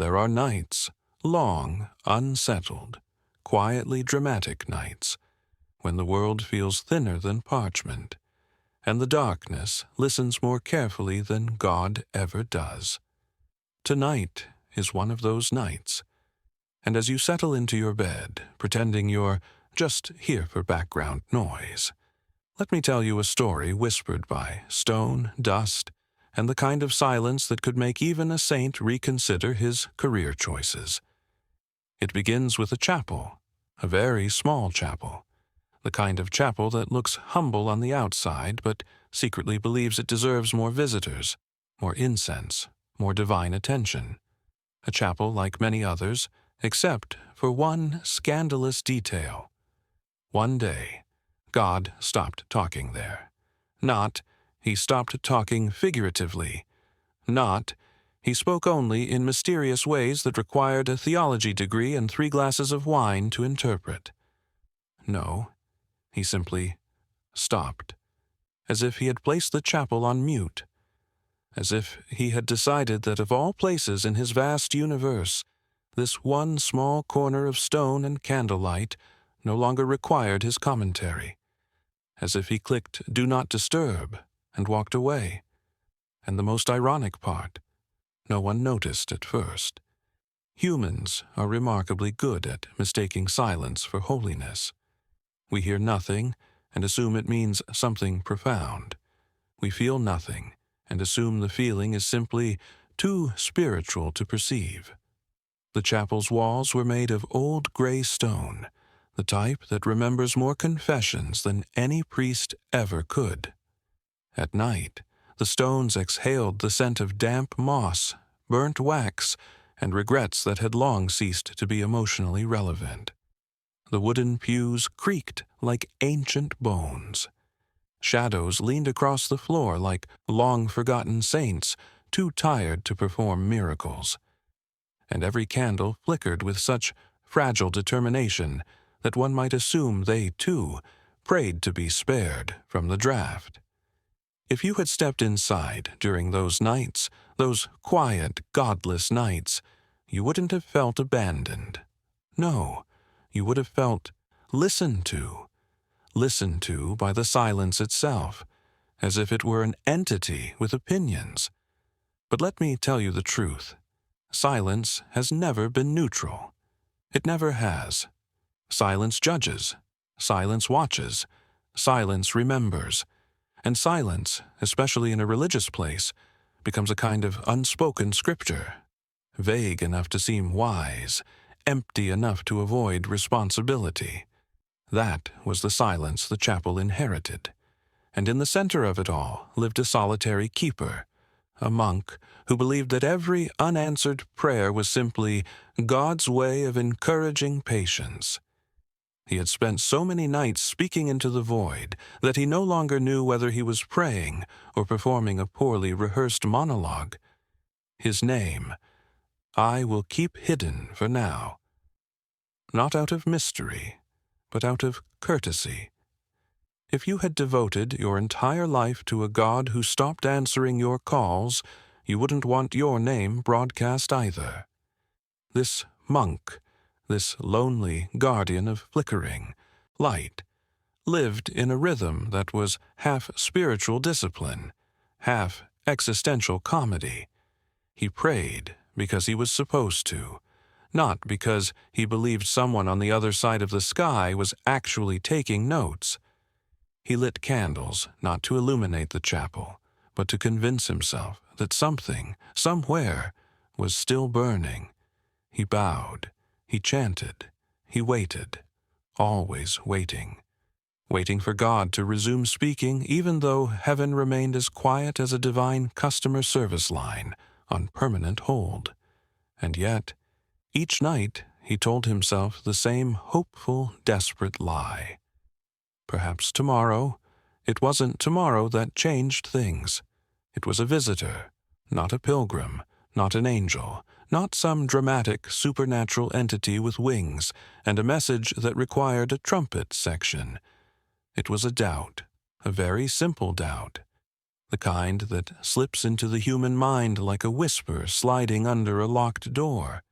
There are nights, long, unsettled, quietly dramatic nights, when the world feels thinner than parchment, and the darkness listens more carefully than God ever does. Tonight is one of those nights, and as you settle into your bed, pretending you're just here for background noise, let me tell you a story whispered by stone, dust, and the kind of silence that could make even a saint reconsider his career choices. It begins with a chapel, a very small chapel, the kind of chapel that looks humble on the outside but secretly believes it deserves more visitors, more incense, more divine attention. A chapel like many others, except for one scandalous detail. One day, God stopped talking there. Not, he stopped talking figuratively. Not, he spoke only in mysterious ways that required a theology degree and 3 glasses of wine to interpret. No, he simply stopped, as if he had placed the chapel on mute, as if he had decided that of all places in his vast universe, this one small corner of stone and candlelight no longer required his commentary, as if he clicked "Do Not Disturb" and walked away. And the most ironic part, no one noticed at first. Humans are remarkably good at mistaking silence for holiness. We hear nothing and assume it means something profound. We feel nothing and assume the feeling is simply too spiritual to perceive. The chapel's walls were made of old gray stone, the type that remembers more confessions than any priest ever could. At night, the stones exhaled the scent of damp moss, burnt wax, and regrets that had long ceased to be emotionally relevant. The wooden pews creaked like ancient bones. Shadows leaned across the floor like long-forgotten saints, too tired to perform miracles. And every candle flickered with such fragile determination that one might assume they, too, prayed to be spared from the draft. If you had stepped inside during those nights, those quiet, godless nights, you wouldn't have felt abandoned. No, you would have felt listened to by the silence itself, as if it were an entity with opinions. But let me tell you the truth. Silence has never been neutral. It never has. Silence judges. Silence watches. Silence remembers. And silence, especially in a religious place, becomes a kind of unspoken scripture, vague enough to seem wise, empty enough to avoid responsibility. That was the silence the chapel inherited. And in the center of it all lived a solitary keeper, a monk who believed that every unanswered prayer was simply God's way of encouraging patience. He had spent so many nights speaking into the void that he no longer knew whether he was praying or performing a poorly rehearsed monologue. His name, I will keep hidden for now. Not out of mystery, but out of courtesy. If you had devoted your entire life to a God who stopped answering your calls, you wouldn't want your name broadcast either. This monk, this lonely guardian of flickering light, lived in a rhythm that was half spiritual discipline, half existential comedy. He prayed because he was supposed to, not because he believed someone on the other side of the sky was actually taking notes. He lit candles not to illuminate the chapel, but to convince himself that something, somewhere, was still burning. He bowed. He chanted, he waited, always waiting. Waiting for God to resume speaking even though heaven remained as quiet as a divine customer service line on permanent hold. And yet, each night he told himself the same hopeful, desperate lie. Perhaps tomorrow. It wasn't tomorrow that changed things. It was a visitor, not a pilgrim, not an angel, not some dramatic supernatural entity with wings and a message that required a trumpet section. It was a doubt, a very simple doubt. the kind that slips into the human mind like a whisper sliding under a locked door,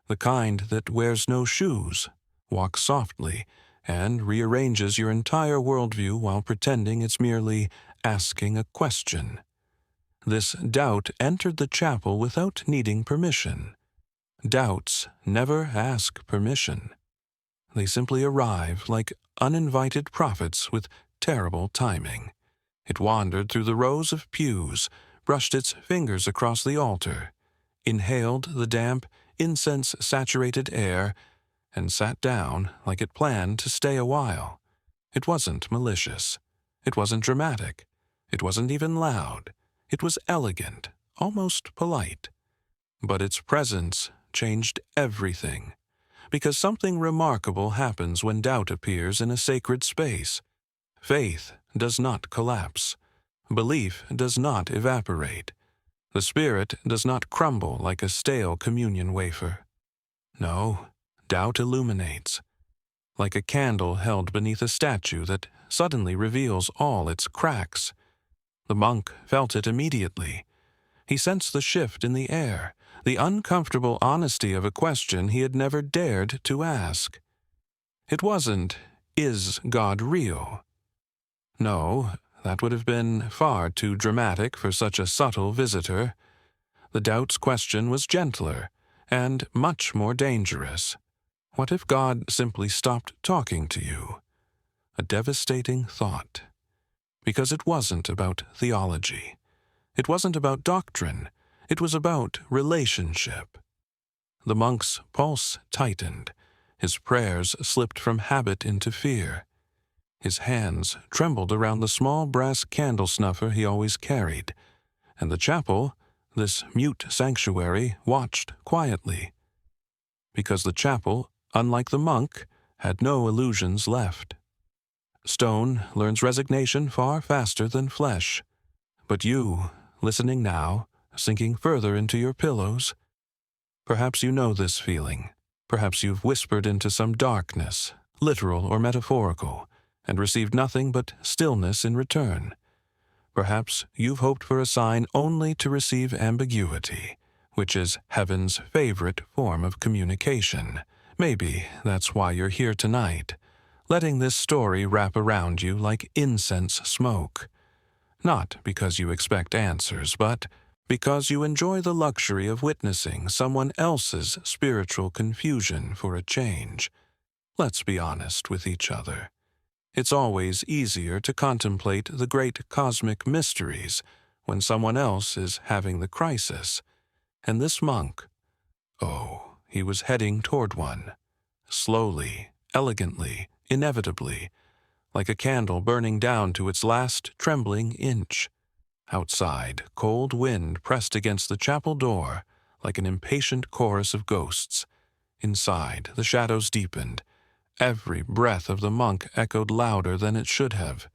the kind that wears no shoes, walks softly, and rearranges your entire worldview while pretending it's merely asking a question. This doubt entered the chapel without needing permission. Doubts never ask permission. They simply arrive like uninvited prophets with terrible timing. It wandered through the rows of pews, brushed its fingers across the altar, inhaled the damp, incense-saturated air, and sat down like it planned to stay a while. It wasn't malicious. It wasn't dramatic. It wasn't even loud. It was elegant, almost polite. But its presence changed everything, because something remarkable happens when doubt appears in a sacred space. Faith does not collapse. Belief does not evaporate. The spirit does not crumble like a stale communion wafer. No, doubt illuminates, like a candle held beneath a statue that suddenly reveals all its cracks. The monk felt it immediately. He sensed the shift in the air, the uncomfortable honesty of a question he had never dared to ask. It wasn't, "Is God real?" No, that would have been far too dramatic for such a subtle visitor. The doubt's question was gentler and much more dangerous. What if God simply stopped talking to you? A devastating thought. Because it wasn't about theology. It wasn't about doctrine. It was about relationship. The monk's pulse tightened. His prayers slipped from habit into fear. His hands trembled around the small brass candle snuffer he always carried, and the chapel, this mute sanctuary, watched quietly. Because the chapel, unlike the monk, had no illusions left. Stone learns resignation far faster than flesh. But you, listening now, sinking further into your pillows, perhaps you know this feeling. Perhaps you've whispered into some darkness, literal or metaphorical, and received nothing but stillness in return. Perhaps you've hoped for a sign only to receive ambiguity, which is heaven's favorite form of communication. Maybe that's why you're here tonight, letting this story wrap around you like incense smoke. Not because you expect answers, but because you enjoy the luxury of witnessing someone else's spiritual confusion for a change. Let's be honest with each other. It's always easier to contemplate the great cosmic mysteries when someone else is having the crisis. And this monk, oh, he was heading toward one. Slowly, elegantly, inevitably, like a candle burning down to its last trembling inch. Outside, cold wind pressed against the chapel door like an impatient chorus of ghosts. Inside, the shadows deepened. Every breath of the monk echoed louder than it should have,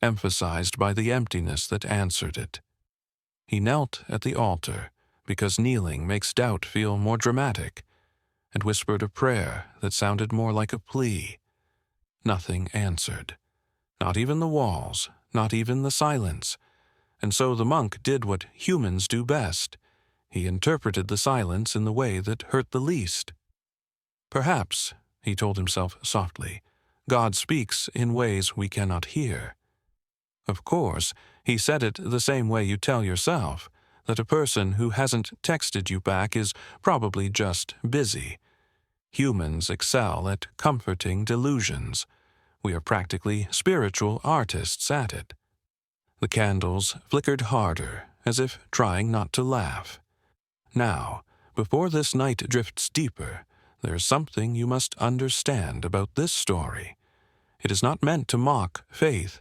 emphasized by the emptiness that answered it. He knelt at the altar, because kneeling makes doubt feel more dramatic, and whispered a prayer that sounded more like a plea. Nothing answered. Not even the walls, not even the silence. And so the monk did what humans do best. He interpreted the silence in the way that hurt the least. Perhaps, he told himself softly, God speaks in ways we cannot hear. Of course, he said it the same way you tell yourself, that a person who hasn't texted you back is probably just busy. Humans excel at comforting delusions. We are practically spiritual artists at it. The candles flickered harder, as if trying not to laugh. Now, before this night drifts deeper, there's something you must understand about this story. It is not meant to mock faith.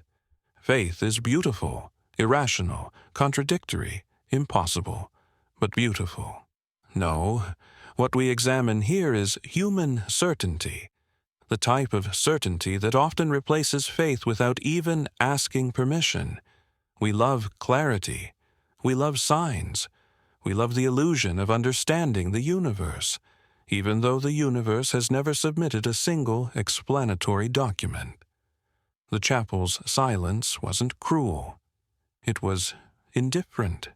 Faith is beautiful, irrational, contradictory, impossible, but beautiful. No, what we examine here is human certainty, the type of certainty that often replaces faith without even asking permission. We love clarity. We love signs. We love the illusion of understanding the universe, even though the universe has never submitted a single explanatory document. The chapel's silence wasn't cruel. It was indifferent.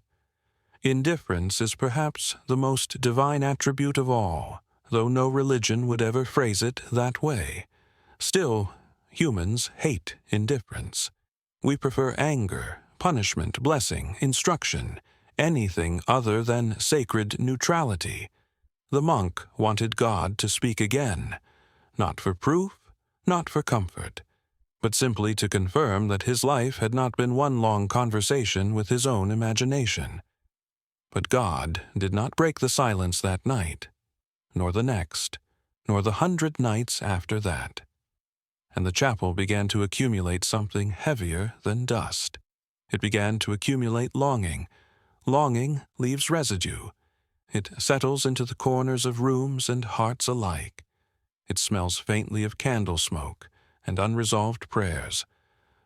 Indifference is perhaps the most divine attribute of all, though no religion would ever phrase it that way. Still, humans hate indifference. We prefer anger, punishment, blessing, instruction, anything other than sacred neutrality. The monk wanted God to speak again, not for proof, not for comfort, but simply to confirm that his life had not been one long conversation with his own imagination. But God did not break the silence that night, nor the next, nor the 100 nights after that. And the chapel began to accumulate something heavier than dust. It began to accumulate longing. Longing leaves residue. It settles into the corners of rooms and hearts alike. It smells faintly of candle smoke and unresolved prayers.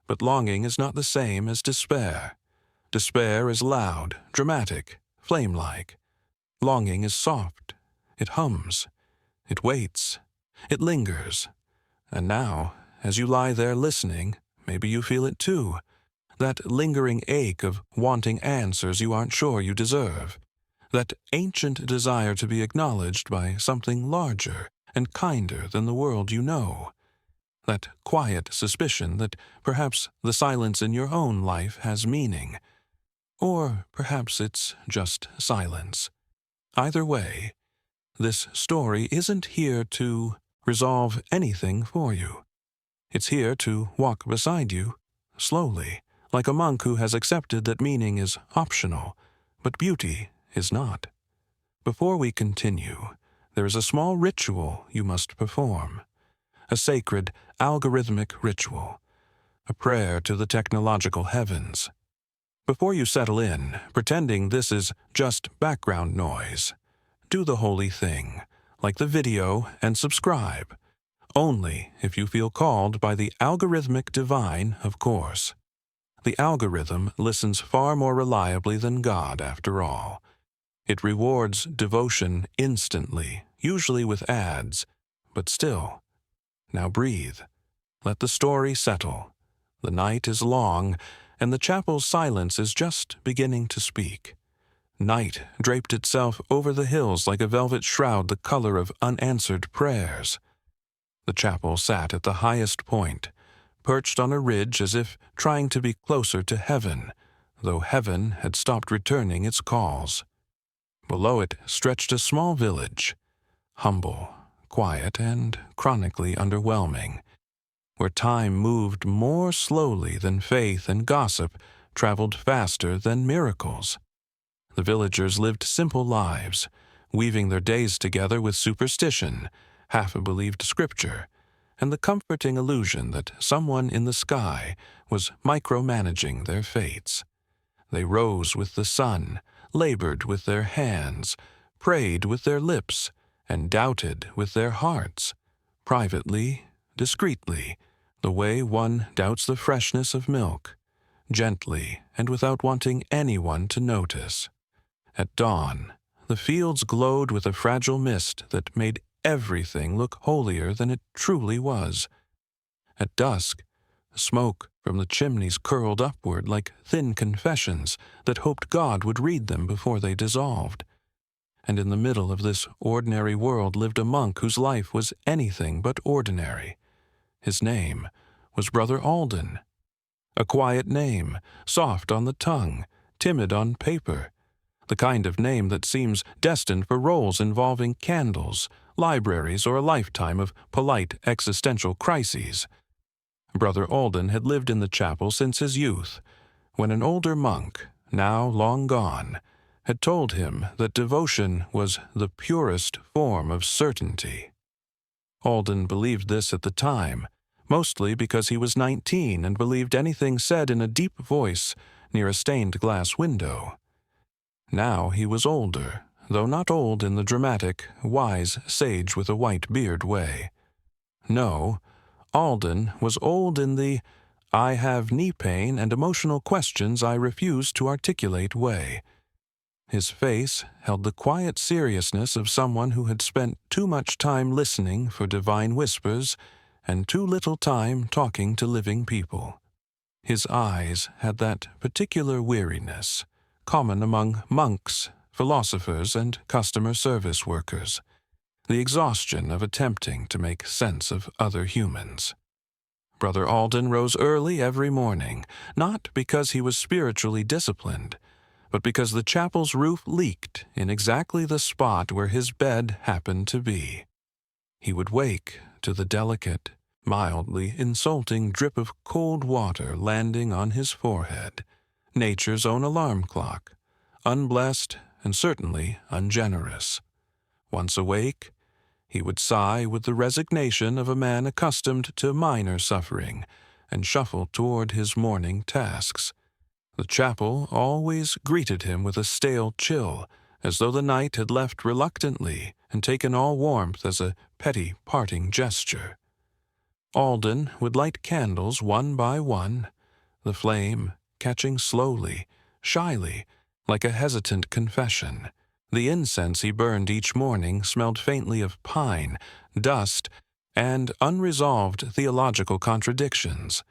But longing is not the same as despair. Despair is loud, dramatic, flame-like. Longing is soft. It hums. It waits. It lingers. And now, as you lie there listening, maybe you feel it too. That lingering ache of wanting answers you aren't sure you deserve. That ancient desire to be acknowledged by something larger and kinder than the world you know. That quiet suspicion that perhaps the silence in your own life has meaning. Or perhaps it's just silence. Either way, this story isn't here to resolve anything for you. It's here to walk beside you, slowly, like a monk who has accepted that meaning is optional, but beauty is not. Before we continue, there is a small ritual you must perform. A sacred, algorithmic ritual. A prayer to the technological heavens. Before you settle in, pretending this is just background noise, do the holy thing, like the video, and subscribe. Only if you feel called by the algorithmic divine, of course. The algorithm listens far more reliably than God, after all. It rewards devotion instantly, usually with ads, but still. Now breathe. Let the story settle. The night is long, and the chapel's silence is just beginning to speak. Night draped itself over the hills like a velvet shroud the color of unanswered prayers. The chapel sat at the highest point, perched on a ridge as if trying to be closer to heaven, though heaven had stopped returning its calls. Below it stretched a small village, humble, quiet, and chronically underwhelming, where time moved more slowly than faith and gossip traveled faster than miracles. The villagers lived simple lives, weaving their days together with superstition, half-believed scripture, and the comforting illusion that someone in the sky was micromanaging their fates. They rose with the sun, labored with their hands, prayed with their lips, and doubted with their hearts, privately, discreetly, the way one doubts the freshness of milk, gently and without wanting anyone to notice. At dawn, the fields glowed with a fragile mist that made everything look holier than it truly was. At dusk, smoke from the chimneys curled upward like thin confessions that hoped God would read them before they dissolved. And in the middle of this ordinary world lived a monk whose life was anything but ordinary. His name was Brother Alden. A quiet name, soft on the tongue, timid on paper. The kind of name that seems destined for roles involving candles, libraries, or a lifetime of polite existential crises. Brother Alden had lived in the chapel since his youth, when an older monk, now long gone, had told him that devotion was the purest form of certainty. Alden believed this at the time, mostly because he was 19 and believed anything said in a deep voice near a stained glass window. Now he was older, though not old in the dramatic, wise sage with a white beard way. No, Alden was old in the "I have knee pain and emotional questions I refuse to articulate" way. His face held the quiet seriousness of someone who had spent too much time listening for divine whispers and too little time talking to living people. His eyes had that particular weariness, common among monks, philosophers, and customer service workers, the exhaustion of attempting to make sense of other humans. Brother Alden rose early every morning, not because he was spiritually disciplined, but because the chapel's roof leaked in exactly the spot where his bed happened to be. He would wake to the delicate, mildly insulting drip of cold water landing on his forehead, nature's own alarm clock, unblessed and certainly ungenerous. Once awake, he would sigh with the resignation of a man accustomed to minor suffering and shuffle toward his morning tasks. The chapel always greeted him with a stale chill, as though the night had left reluctantly and taken all warmth as a petty parting gesture. Alden would light candles one by one, the flame catching slowly, shyly, like a hesitant confession. The incense he burned each morning smelled faintly of pine, dust, and unresolved theological contradictions.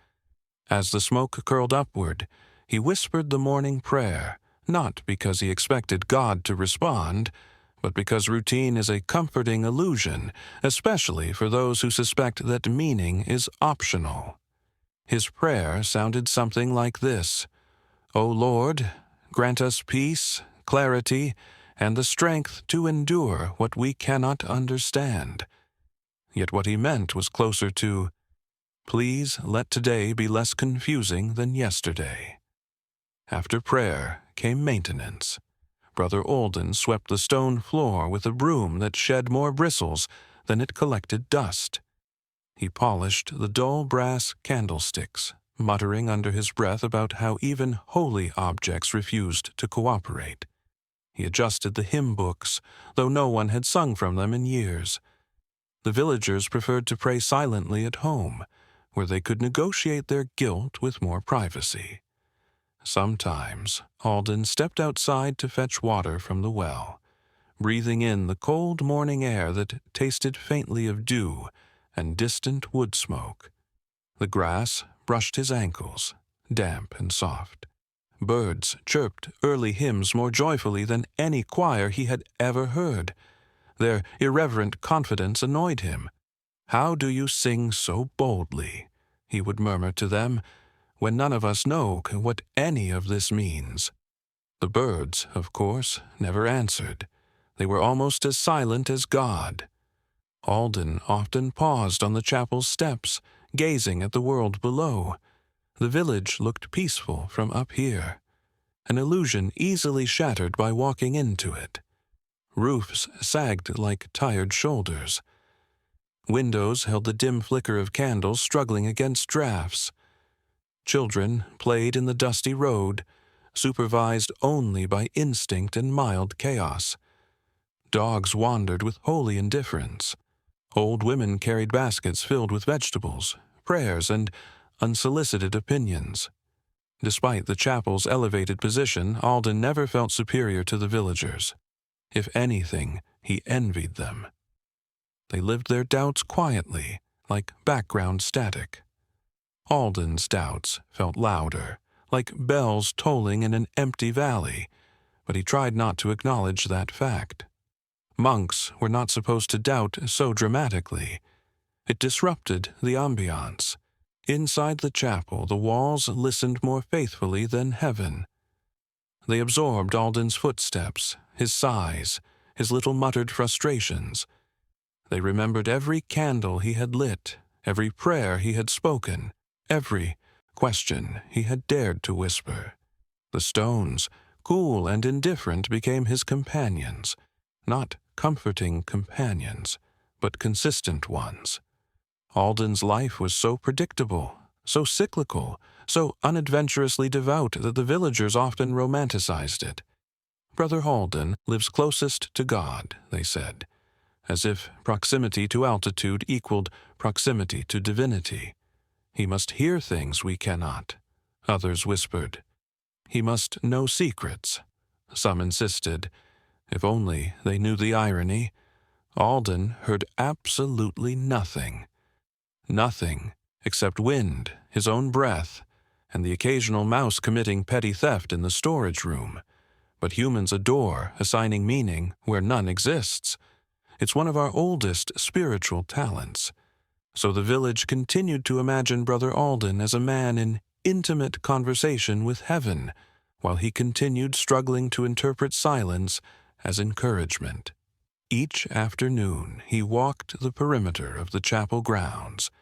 As the smoke curled upward, he whispered the morning prayer, not because he expected God to respond, but because routine is a comforting illusion, especially for those who suspect that meaning is optional. His prayer sounded something like this: "O Lord, grant us peace, clarity, and the strength to endure what we cannot understand." Yet what he meant was closer to, "Please let today be less confusing than yesterday." After prayer came maintenance. Brother Alden swept the stone floor with a broom that shed more bristles than it collected dust. He polished the dull brass candlesticks, muttering under his breath about how even holy objects refused to cooperate. He adjusted the hymn books, though no one had sung from them in years. The villagers preferred to pray silently at home, where they could negotiate their guilt with more privacy. Sometimes Alden stepped outside to fetch water from the well, breathing in the cold morning air that tasted faintly of dew and distant wood smoke. The grass brushed his ankles, damp and soft. Birds chirped early hymns more joyfully than any choir he had ever heard. Their irreverent confidence annoyed him. "How do you sing so boldly?" he would murmur to them, "when none of us know what any of this means." The birds, of course, never answered. They were almost as silent as God. Alden often paused on the chapel's steps, gazing at the world below. The village looked peaceful from up here, an illusion easily shattered by walking into it. Roofs sagged like tired shoulders. Windows held the dim flicker of candles struggling against drafts. Children played in the dusty road, supervised only by instinct and mild chaos. Dogs wandered with holy indifference. Old women carried baskets filled with vegetables, prayers, and unsolicited opinions. Despite the chapel's elevated position, Alden never felt superior to the villagers. If anything, he envied them. They lived their doubts quietly, like background static. Alden's doubts felt louder, like bells tolling in an empty valley, but he tried not to acknowledge that fact. Monks were not supposed to doubt so dramatically. It disrupted the ambiance. Inside the chapel, the walls listened more faithfully than heaven. They absorbed Alden's footsteps, his sighs, his little muttered frustrations. They remembered every candle he had lit, every prayer he had spoken, every question he had dared to whisper. The stones, cool and indifferent, became his companions, not comforting companions, but consistent ones. Alden's life was so predictable, so cyclical, so unadventurously devout that the villagers often romanticized it. "Brother Alden lives closest to God," they said, as if proximity to altitude equaled proximity to divinity. "He must hear things we cannot," others whispered. "He must know secrets," some insisted. If only they knew the irony. Alden heard absolutely nothing. Nothing except wind, his own breath, and the occasional mouse committing petty theft in the storage room. But humans adore assigning meaning where none exists. It's one of our oldest spiritual talents. So the village continued to imagine Brother Alden as a man in intimate conversation with heaven, while he continued struggling to interpret silence as encouragement. Each afternoon he walked the perimeter of the chapel grounds,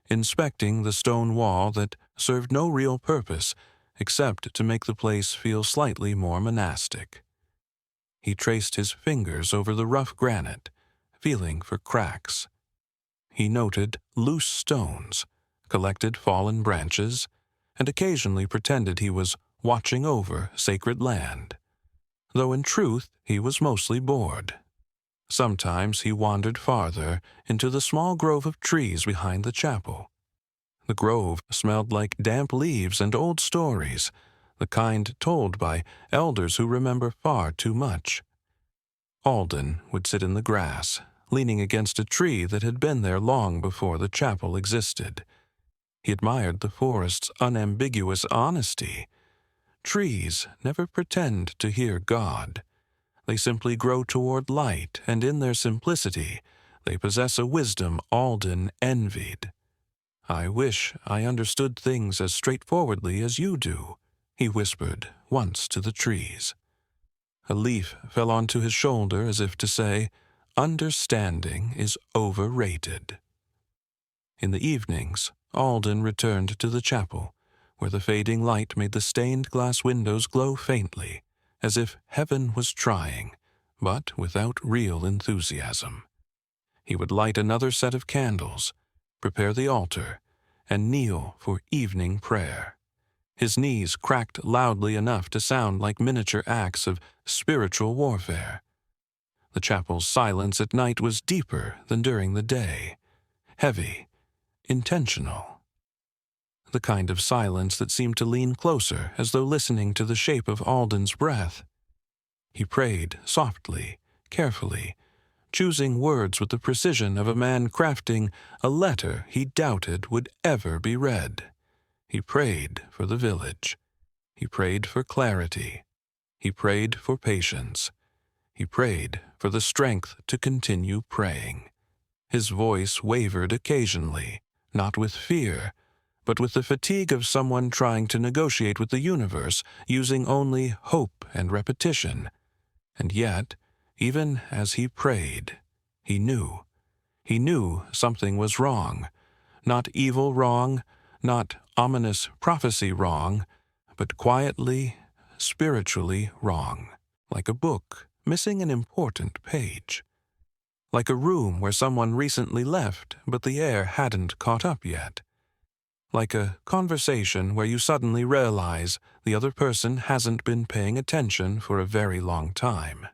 inspecting the stone wall that served no real purpose except to make the place feel slightly more monastic. He traced his fingers over the rough granite, feeling for cracks. He noted loose stones, collected fallen branches, and occasionally pretended he was watching over sacred land, though in truth he was mostly bored. Sometimes he wandered farther into the small grove of trees behind the chapel. The grove smelled like damp leaves and old stories, the kind told by elders who remember far too much. Alden would sit in the grass, leaning against a tree that had been there long before the chapel existed. He admired the forest's unambiguous honesty. Trees never pretend to hear God. They simply grow toward light, and in their simplicity, they possess a wisdom Alden envied. "I wish I understood things as straightforwardly as you do," he whispered once to the trees. A leaf fell onto his shoulder as if to say, "Understanding is overrated." In the evenings, Alden returned to the chapel, where the fading light made the stained glass windows glow faintly, as if heaven was trying, but without real enthusiasm. He would light another set of candles, prepare the altar, and kneel for evening prayer. His knees cracked loudly enough to sound like miniature acts of spiritual warfare. The chapel's silence at night was deeper than during the day, heavy, intentional. The kind of silence that seemed to lean closer as though listening to the shape of Alden's breath. He prayed softly, carefully, choosing words with the precision of a man crafting a letter he doubted would ever be read. He prayed for the village. He prayed for clarity. He prayed for patience. He prayed for the strength to continue praying. His voice wavered occasionally, not with fear, but with the fatigue of someone trying to negotiate with the universe using only hope and repetition. And yet, even as he prayed, he knew. He knew something was wrong. Not evil wrong, not ominous prophecy wrong, but quietly, spiritually wrong, like a book missing an important page. Like a room where someone recently left, but the air hadn't caught up yet. Like a conversation where you suddenly realize the other person hasn't been paying attention for a very long time.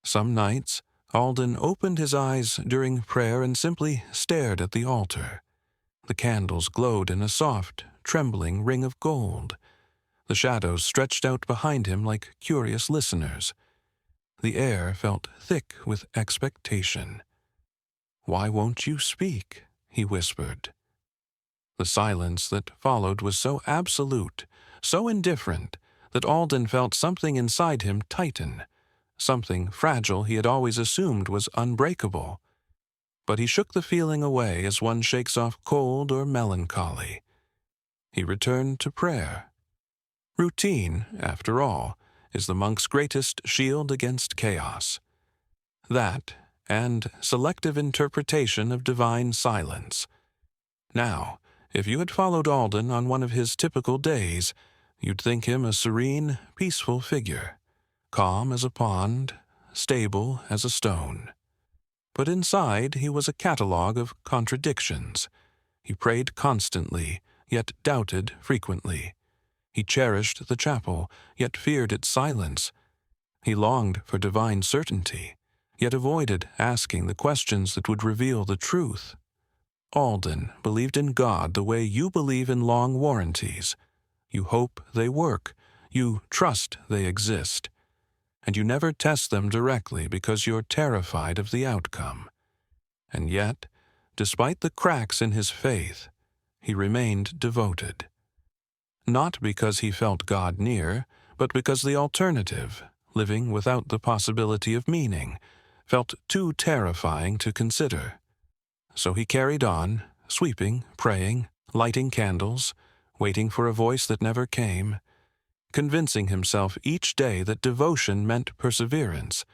Some nights, Alden opened his eyes during prayer and simply stared at the altar. The candles glowed in a soft, trembling ring of gold. The shadows stretched out behind him like curious listeners. The air felt thick with expectation. "Why won't you speak?" he whispered. The silence that followed was so absolute, so indifferent, that Alden felt something inside him tighten, something fragile he had always assumed was unbreakable. But he shook the feeling away as one shakes off cold or melancholy. He returned to prayer. Routine, after all, is the monk's greatest shield against chaos. That, and selective interpretation of divine silence. Now, if you had followed Alden on one of his typical days, you'd think him a serene, peaceful figure, calm as a pond, stable as a stone. But inside he was a catalogue of contradictions. He prayed constantly, yet doubted frequently. He cherished the chapel, yet feared its silence. He longed for divine certainty, yet avoided asking the questions that would reveal the truth. Alden believed in God the way you believe in long warranties. You hope they work. You trust they exist. And you never test them directly because you're terrified of the outcome. And yet, despite the cracks in his faith, he remained devoted. not because he felt God near, but because the alternative, living without the possibility of meaning, felt too terrifying to consider. So he carried on, sweeping, praying, lighting candles, waiting for a voice that never came, convincing himself each day that devotion meant perseverance,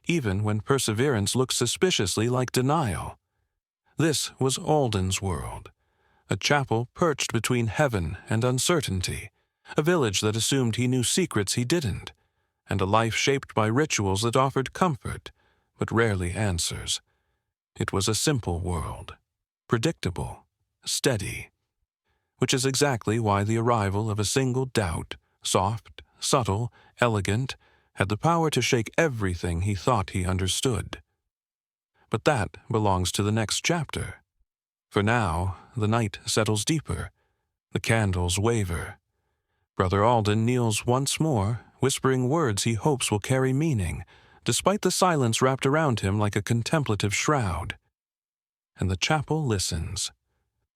even when perseverance looked suspiciously like denial. This was Alden's world, a chapel perched between heaven and uncertainty, a village that assumed he knew secrets he didn't, and a life shaped by rituals that offered comfort, but rarely answers. It was a simple world, predictable, steady, which is exactly why the arrival of a single doubt, soft, subtle, elegant, had the power to shake everything he thought he understood. But that belongs to the next chapter. For now, the night settles deeper. The candles waver. Brother Alden kneels once more, whispering words he hopes will carry meaning, despite the silence wrapped around him like a contemplative shroud. And the chapel listens,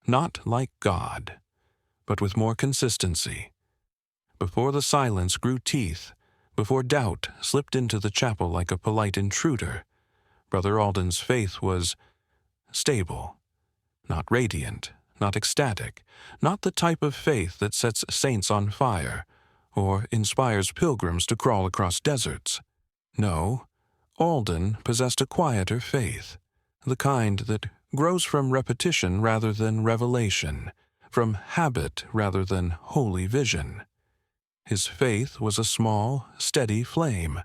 not like God, but with more consistency. Before the silence grew teeth, before doubt slipped into the chapel like a polite intruder, Brother Alden's faith was stable, not radiant, not ecstatic, not the type of faith that sets saints on fire or inspires pilgrims to crawl across deserts. No, Alden possessed a quieter faith, the kind that grows from repetition rather than revelation, from habit rather than holy vision. His faith was a small, steady flame,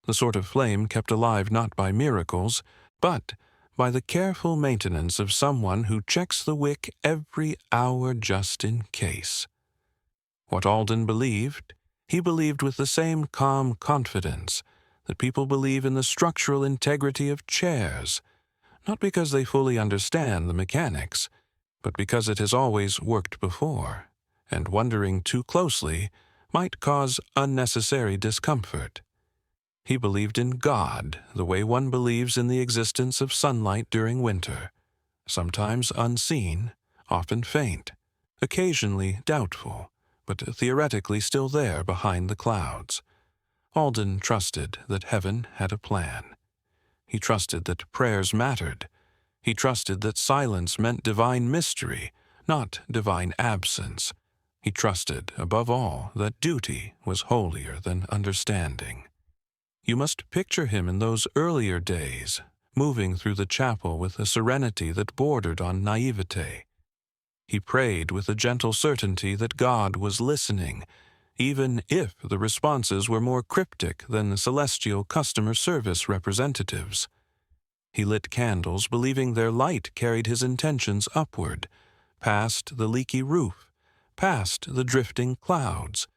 the sort of flame kept alive not by miracles, but by the careful maintenance of someone who checks the wick every hour just in case. What Alden believed, he believed with the same calm confidence that people believe in the structural integrity of chairs, not because they fully understand the mechanics, but because it has always worked before, and wondering too closely might cause unnecessary discomfort. He believed in God the way one believes in the existence of sunlight during winter, sometimes unseen, often faint, occasionally doubtful, but theoretically still there behind the clouds. Alden trusted that heaven had a plan. He trusted that prayers mattered. He trusted that silence meant divine mystery, not divine absence. He trusted, above all, that duty was holier than understanding. You must picture him in those earlier days, moving through the chapel with a serenity that bordered on naivete. He prayed with a gentle certainty that God was listening, even if the responses were more cryptic than celestial customer service representatives. He lit candles believing their light carried his intentions upward, past the leaky roof, past the drifting clouds,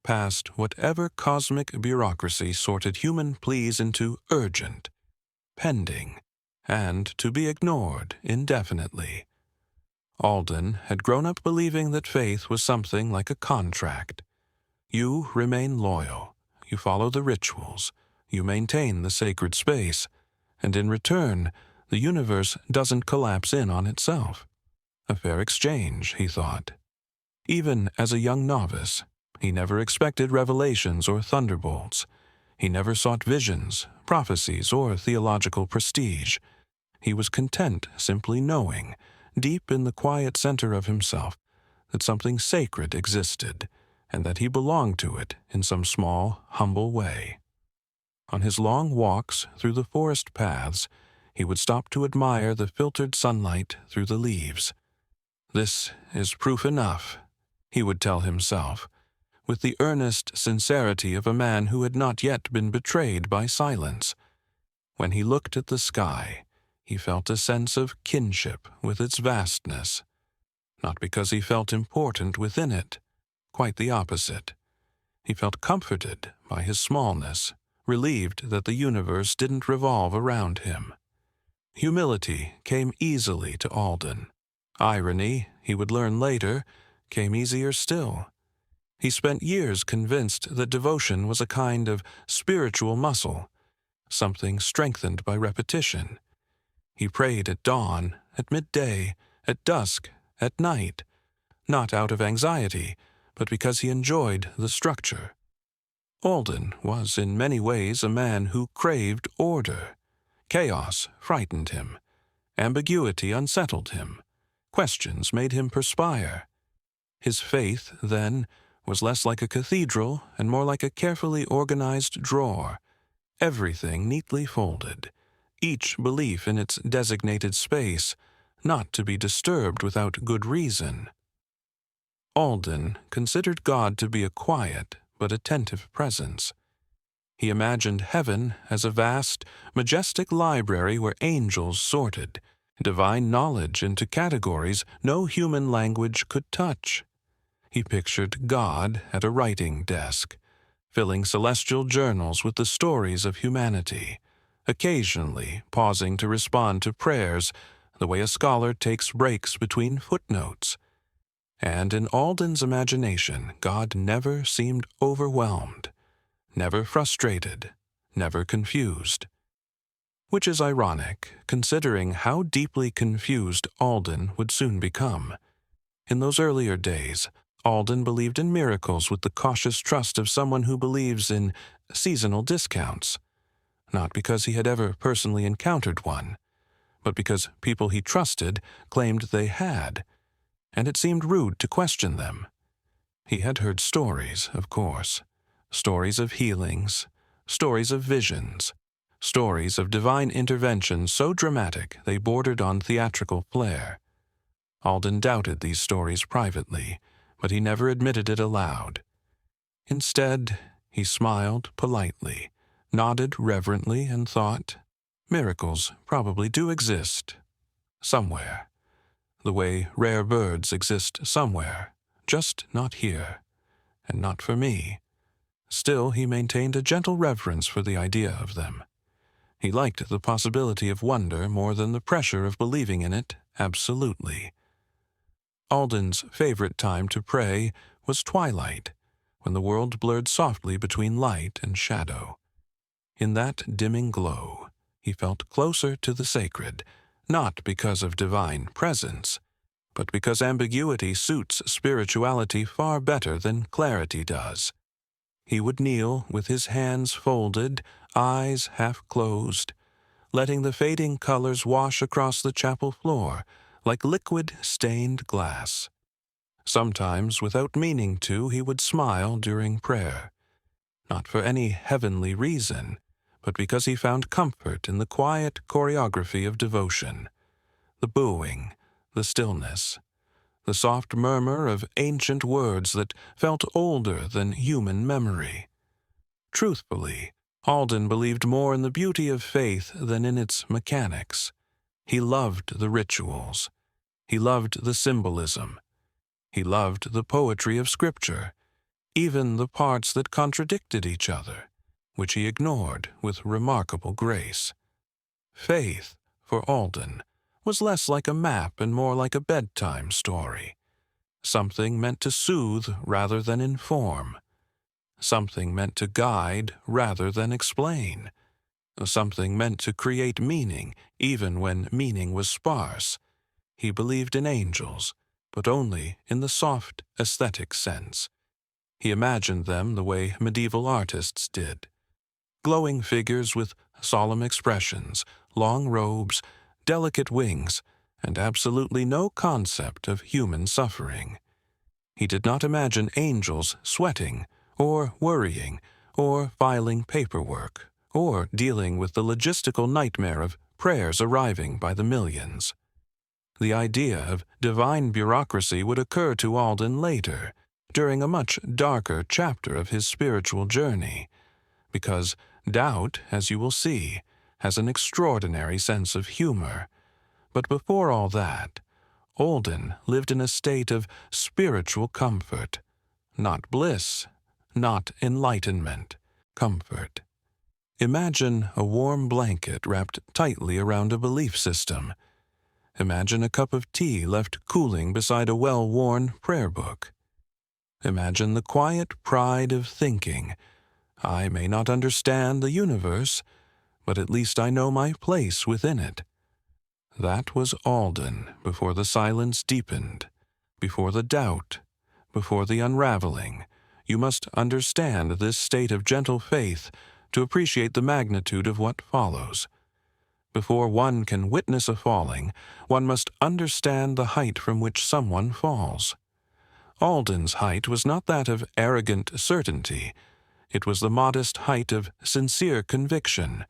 past whatever cosmic bureaucracy sorted human pleas into urgent, pending, and to be ignored indefinitely. Alden had grown up believing that faith was something like a contract. You remain loyal, you follow the rituals, you maintain the sacred space, and in return, the universe doesn't collapse in on itself. A fair exchange, he thought. Even as a young novice, he never expected revelations or thunderbolts. He never sought visions, prophecies, or theological prestige. He was content simply knowing, deep in the quiet center of himself, that something sacred existed, and that he belonged to it in some small, humble way. On his long walks through the forest paths, he would stop to admire the filtered sunlight through the leaves. This is proof enough, he would tell himself, with the earnest sincerity of a man who had not yet been betrayed by silence. When he looked at the sky, he felt a sense of kinship with its vastness, not because he felt important within it, quite the opposite. He felt comforted by his smallness, relieved that the universe didn't revolve around him. Humility came easily to Alden. Irony, he would learn later, came easier still. He spent years convinced that devotion was a kind of spiritual muscle, something strengthened by repetition. He prayed at dawn, at midday, at dusk, at night, not out of anxiety, but because he enjoyed the structure. Alden was in many ways a man who craved order. Chaos frightened him. Ambiguity unsettled him. Questions made him perspire. His faith, then, was less like a cathedral and more like a carefully organized drawer, everything neatly folded, each belief in its designated space, not to be disturbed without good reason. Alden considered God to be a quiet but attentive presence. He imagined heaven as a vast, majestic library where angels sorted divine knowledge into categories no human language could touch. He pictured God at a writing desk, filling celestial journals with the stories of humanity, occasionally pausing to respond to prayers the way a scholar takes breaks between footnotes. And in Alden's imagination, God never seemed overwhelmed, never frustrated, never confused. Which is ironic, considering how deeply confused Alden would soon become. In those earlier days, Alden believed in miracles with the cautious trust of someone who believes in seasonal discounts, not because he had ever personally encountered one, but because people he trusted claimed they had, and it seemed rude to question them. He had heard stories, of course, stories of healings, stories of visions, stories of divine intervention so dramatic they bordered on theatrical flair. Alden doubted these stories privately, but he never admitted it aloud. Instead, he smiled politely, nodded reverently, and thought, miracles probably do exist. Somewhere. The way rare birds exist somewhere, just not here, and not for me. Still, he maintained a gentle reverence for the idea of them. He liked the possibility of wonder more than the pressure of believing in it absolutely. Alden's favorite time to pray was twilight, when the world blurred softly between light and shadow. In that dimming glow, he felt closer to the sacred, not because of divine presence, but because ambiguity suits spirituality far better than clarity does. He would kneel with his hands folded, eyes half closed, letting the fading colors wash across the chapel floor like liquid stained glass. Sometimes, without meaning to, he would smile during prayer, not for any heavenly reason, but because he found comfort in the quiet choreography of devotion, the bowing, the stillness, the soft murmur of ancient words that felt older than human memory. Truthfully, Alden believed more in the beauty of faith than in its mechanics. He loved the rituals. He loved the symbolism. He loved the poetry of Scripture, even the parts that contradicted each other, which he ignored with remarkable grace. Faith, for Alden, was less like a map and more like a bedtime story, something meant to soothe rather than inform, something meant to guide rather than explain, something meant to create meaning even when meaning was sparse. He believed in angels, but only in the soft, aesthetic sense. He imagined them the way medieval artists did. Glowing figures with solemn expressions, long robes, delicate wings, and absolutely no concept of human suffering. He did not imagine angels sweating, or worrying, or filing paperwork, or dealing with the logistical nightmare of prayers arriving by the millions. The idea of divine bureaucracy would occur to Alden later, during a much darker chapter of his spiritual journey, because doubt, as you will see, has an extraordinary sense of humor. But before all that, Alden lived in a state of spiritual comfort, not bliss, not enlightenment, comfort. Imagine a warm blanket wrapped tightly around a belief system. Imagine a cup of tea left cooling beside a well-worn prayer book. Imagine the quiet pride of thinking, I may not understand the universe, but at least I know my place within it. That was Alden before the silence deepened, before the doubt, before the unraveling, you must understand this state of gentle faith to appreciate the magnitude of what follows. Before one can witness a falling, one must understand the height from which someone falls. Alden's height was not that of arrogant certainty. It was the modest height of sincere conviction,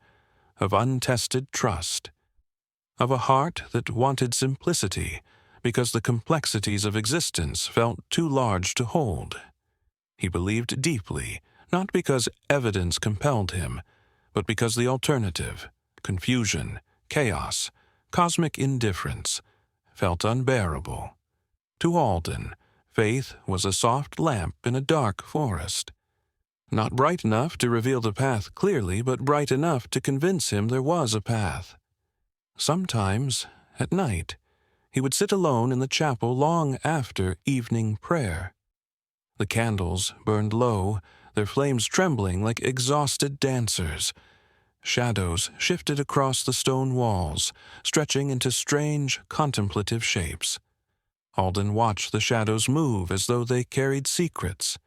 of untested trust, of a heart that wanted simplicity because the complexities of existence felt too large to hold. He believed deeply, not because evidence compelled him, but because the alternative, confusion, chaos, cosmic indifference, felt unbearable. To Alden, faith was a soft lamp in a dark forest. Not bright enough to reveal the path clearly, but bright enough to convince him there was a path. Sometimes, at night, he would sit alone in the chapel long after evening prayer. The candles burned low, their flames trembling like exhausted dancers. Shadows shifted across the stone walls, stretching into strange, contemplative shapes. Alden watched the shadows move as though they carried secrets.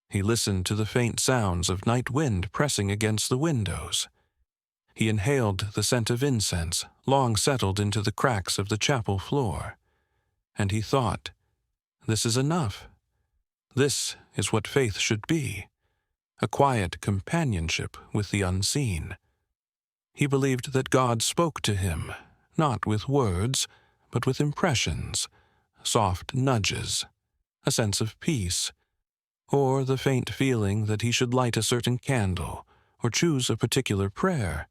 He listened to the faint sounds of night wind pressing against the windows. He inhaled the scent of incense, long settled into the cracks of the chapel floor. And he thought, "This is enough. This is what faith should be, a quiet companionship with the unseen." He believed that God spoke to him, not with words, but with impressions, soft nudges, a sense of peace, or the faint feeling that he should light a certain candle or choose a particular prayer.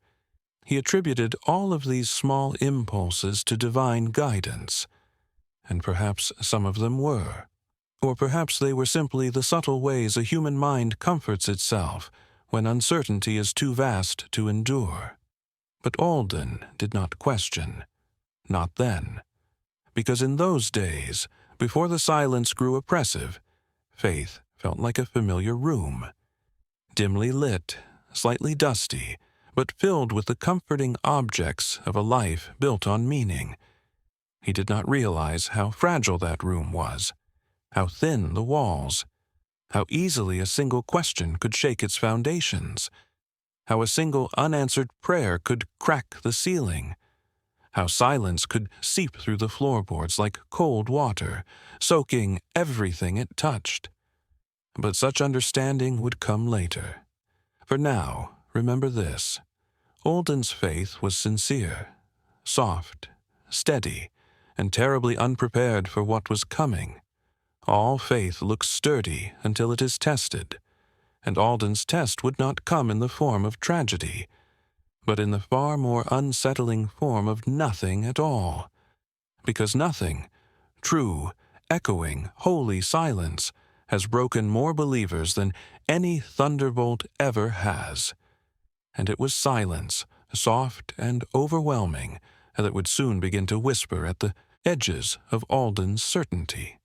He attributed all of these small impulses to divine guidance, and perhaps some of them were. Or perhaps they were simply the subtle ways a human mind comforts itself when uncertainty is too vast to endure. But Alden did not question. Not then. Because in those days, before the silence grew oppressive, faith felt like a familiar room. Dimly lit, slightly dusty, but filled with the comforting objects of a life built on meaning. He did not realize how fragile that room was, how thin the walls, how easily a single question could shake its foundations, how a single unanswered prayer could crack the ceiling, how silence could seep through the floorboards like cold water, soaking everything it touched. But such understanding would come later. For now, remember this: Alden's faith was sincere, soft, steady, and terribly unprepared for what was coming. All faith looks sturdy until it is tested, and Alden's test would not come in the form of tragedy, but in the far more unsettling form of nothing at all. Because nothing, true, echoing, holy silence, has broken more believers than any thunderbolt ever has. And it was silence, soft and overwhelming, that would soon begin to whisper at the edges of Alden's certainty.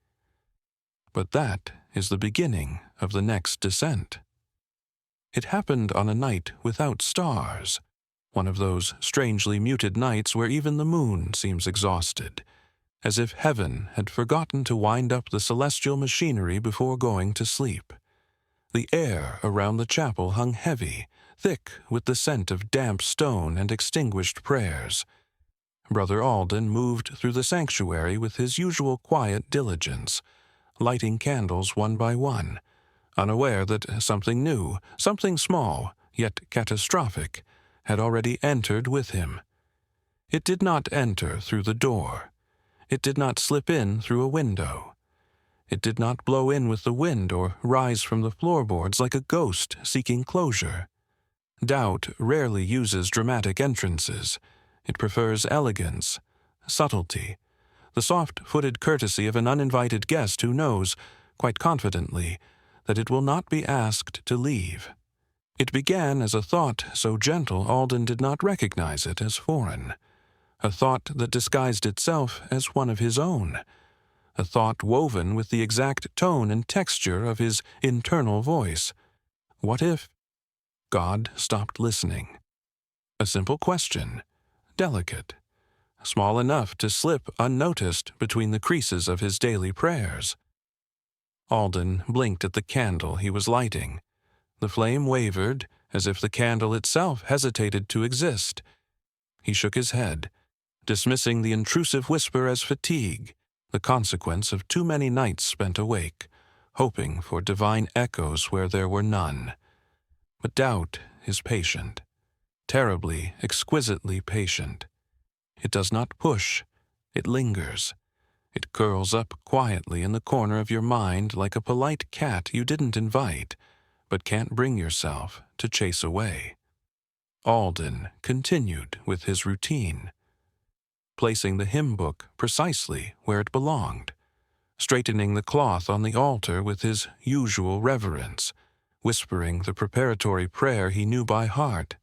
But that is the beginning of the next descent. It happened on a night without stars, one of those strangely muted nights where even the moon seems exhausted, as if heaven had forgotten to wind up the celestial machinery before going to sleep. The air around the chapel hung heavy, thick with the scent of damp stone and extinguished prayers. Brother Alden moved through the sanctuary with his usual quiet diligence, lighting candles one by one, unaware that something new, something small, yet catastrophic, had already entered with him. It did not enter through the door. It did not slip in through a window. It did not blow in with the wind or rise from the floorboards like a ghost seeking closure. Doubt rarely uses dramatic entrances. It prefers elegance, subtlety, the soft-footed courtesy of an uninvited guest who knows, quite confidently, that it will not be asked to leave. It began as a thought so gentle Alden did not recognize it as foreign, a thought that disguised itself as one of his own, a thought woven with the exact tone and texture of his internal voice. What if God stopped listening? A simple question, delicate, small enough to slip unnoticed between the creases of his daily prayers. Alden blinked at the candle he was lighting. The flame wavered, as if the candle itself hesitated to exist. He shook his head, dismissing the intrusive whisper as fatigue, the consequence of too many nights spent awake, hoping for divine echoes where there were none. But doubt is patient, terribly, exquisitely patient. It does not push, it lingers. It curls up quietly in the corner of your mind like a polite cat you didn't invite, but can't bring yourself to chase away. Alden continued with his routine, placing the hymn book precisely where it belonged, straightening the cloth on the altar with his usual reverence, whispering the preparatory prayer he knew by heart.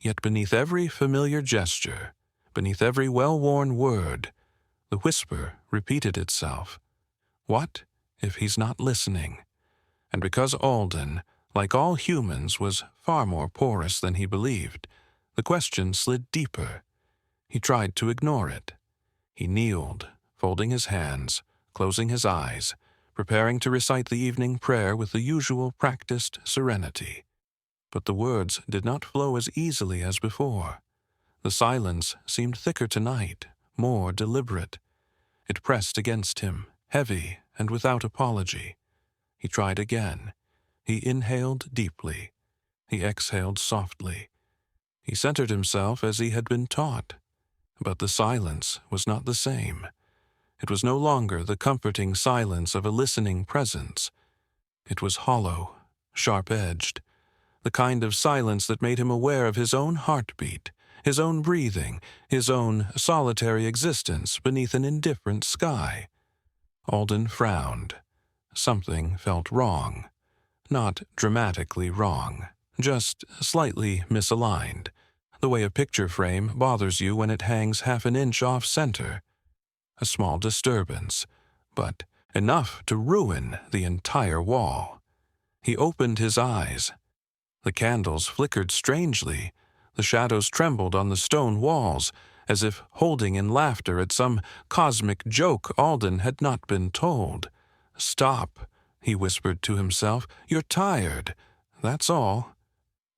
Yet beneath every familiar gesture, beneath every well-worn word, the whisper repeated itself. What if he's not listening? And because Alden, like all humans, was far more porous than he believed, the question slid deeper. He tried to ignore it. He kneeled, folding his hands, closing his eyes, preparing to recite the evening prayer with the usual practiced serenity. But the words did not flow as easily as before. The silence seemed thicker tonight, more deliberate. It pressed against him, heavy and without apology. He tried again. He inhaled deeply. He exhaled softly. He centered himself as he had been taught. But the silence was not the same. It was no longer the comforting silence of a listening presence. It was hollow, sharp-edged, the kind of silence that made him aware of his own heartbeat, his own breathing, his own solitary existence beneath an indifferent sky. Alden frowned. Something felt wrong. Not dramatically wrong, just slightly misaligned, the way a picture frame bothers you when it hangs half an inch off center. A small disturbance, but enough to ruin the entire wall. He opened his eyes. The candles flickered strangely. The shadows trembled on the stone walls, as if holding in laughter at some cosmic joke Alden had not been told. "Stop," he whispered to himself. "You're tired. That's all."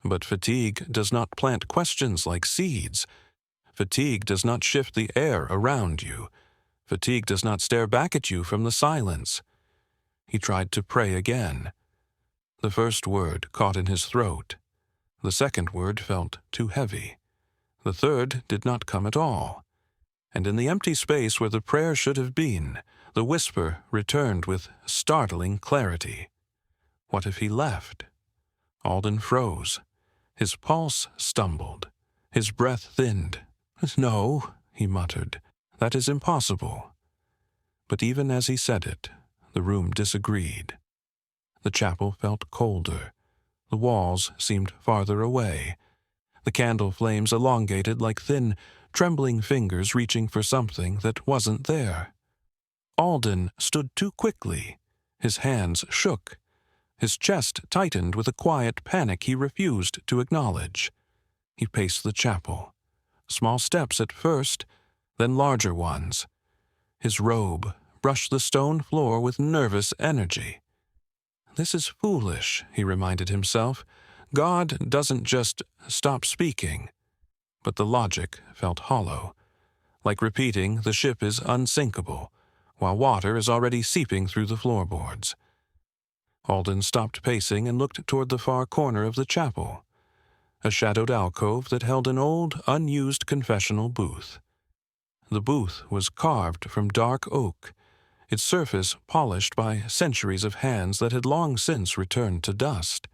But fatigue does not plant questions like seeds. Fatigue does not shift the air around you. Fatigue does not stare back at you from the silence. He tried to pray again. The first word caught in his throat. The second word felt too heavy. The third did not come at all. And in the empty space where the prayer should have been, the whisper returned with startling clarity. What if he left? Alden froze. His pulse stumbled. His breath thinned. "No," he muttered. "That is impossible." But even as he said it, the room disagreed. The chapel felt colder. The walls seemed farther away. The candle flames elongated like thin, trembling fingers reaching for something that wasn't there. Alden stood too quickly. His hands shook. His chest tightened with a quiet panic he refused to acknowledge. He paced the chapel. Small steps at first, then larger ones. His robe brushed the stone floor with nervous energy. This is foolish, he reminded himself. God doesn't just stop speaking. But the logic felt hollow, like repeating the ship is unsinkable, while water is already seeping through the floorboards. Alden stopped pacing and looked toward the far corner of the chapel, a shadowed alcove that held an old, unused confessional booth. The booth was carved from dark oak, its surface polished by centuries of hands that had long since returned to dust.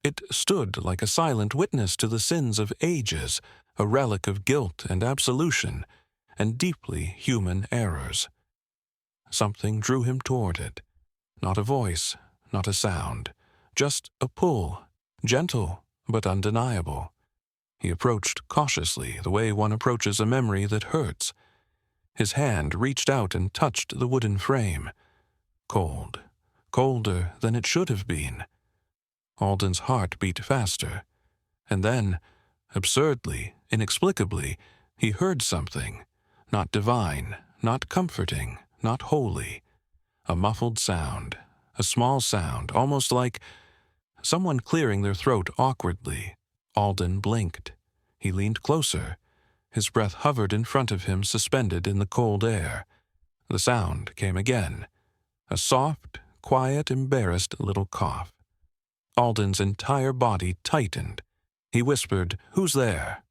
It stood like a silent witness to the sins of ages, a relic of guilt and absolution, and deeply human errors. Something drew him toward it. Not a voice, not a sound, just a pull, gentle but undeniable. He approached cautiously, the way one approaches a memory that hurts. His hand reached out and touched the wooden frame. Cold, colder than it should have been. Alden's heart beat faster. And then, absurdly, inexplicably, he heard something, not divine, not comforting, not holy. A muffled sound, a small sound, almost like someone clearing their throat awkwardly. Alden blinked. He leaned closer. His breath hovered in front of him, suspended in the cold air. The sound came again. A soft, quiet, embarrassed little cough. Alden's entire body tightened. He whispered, "Who's there?"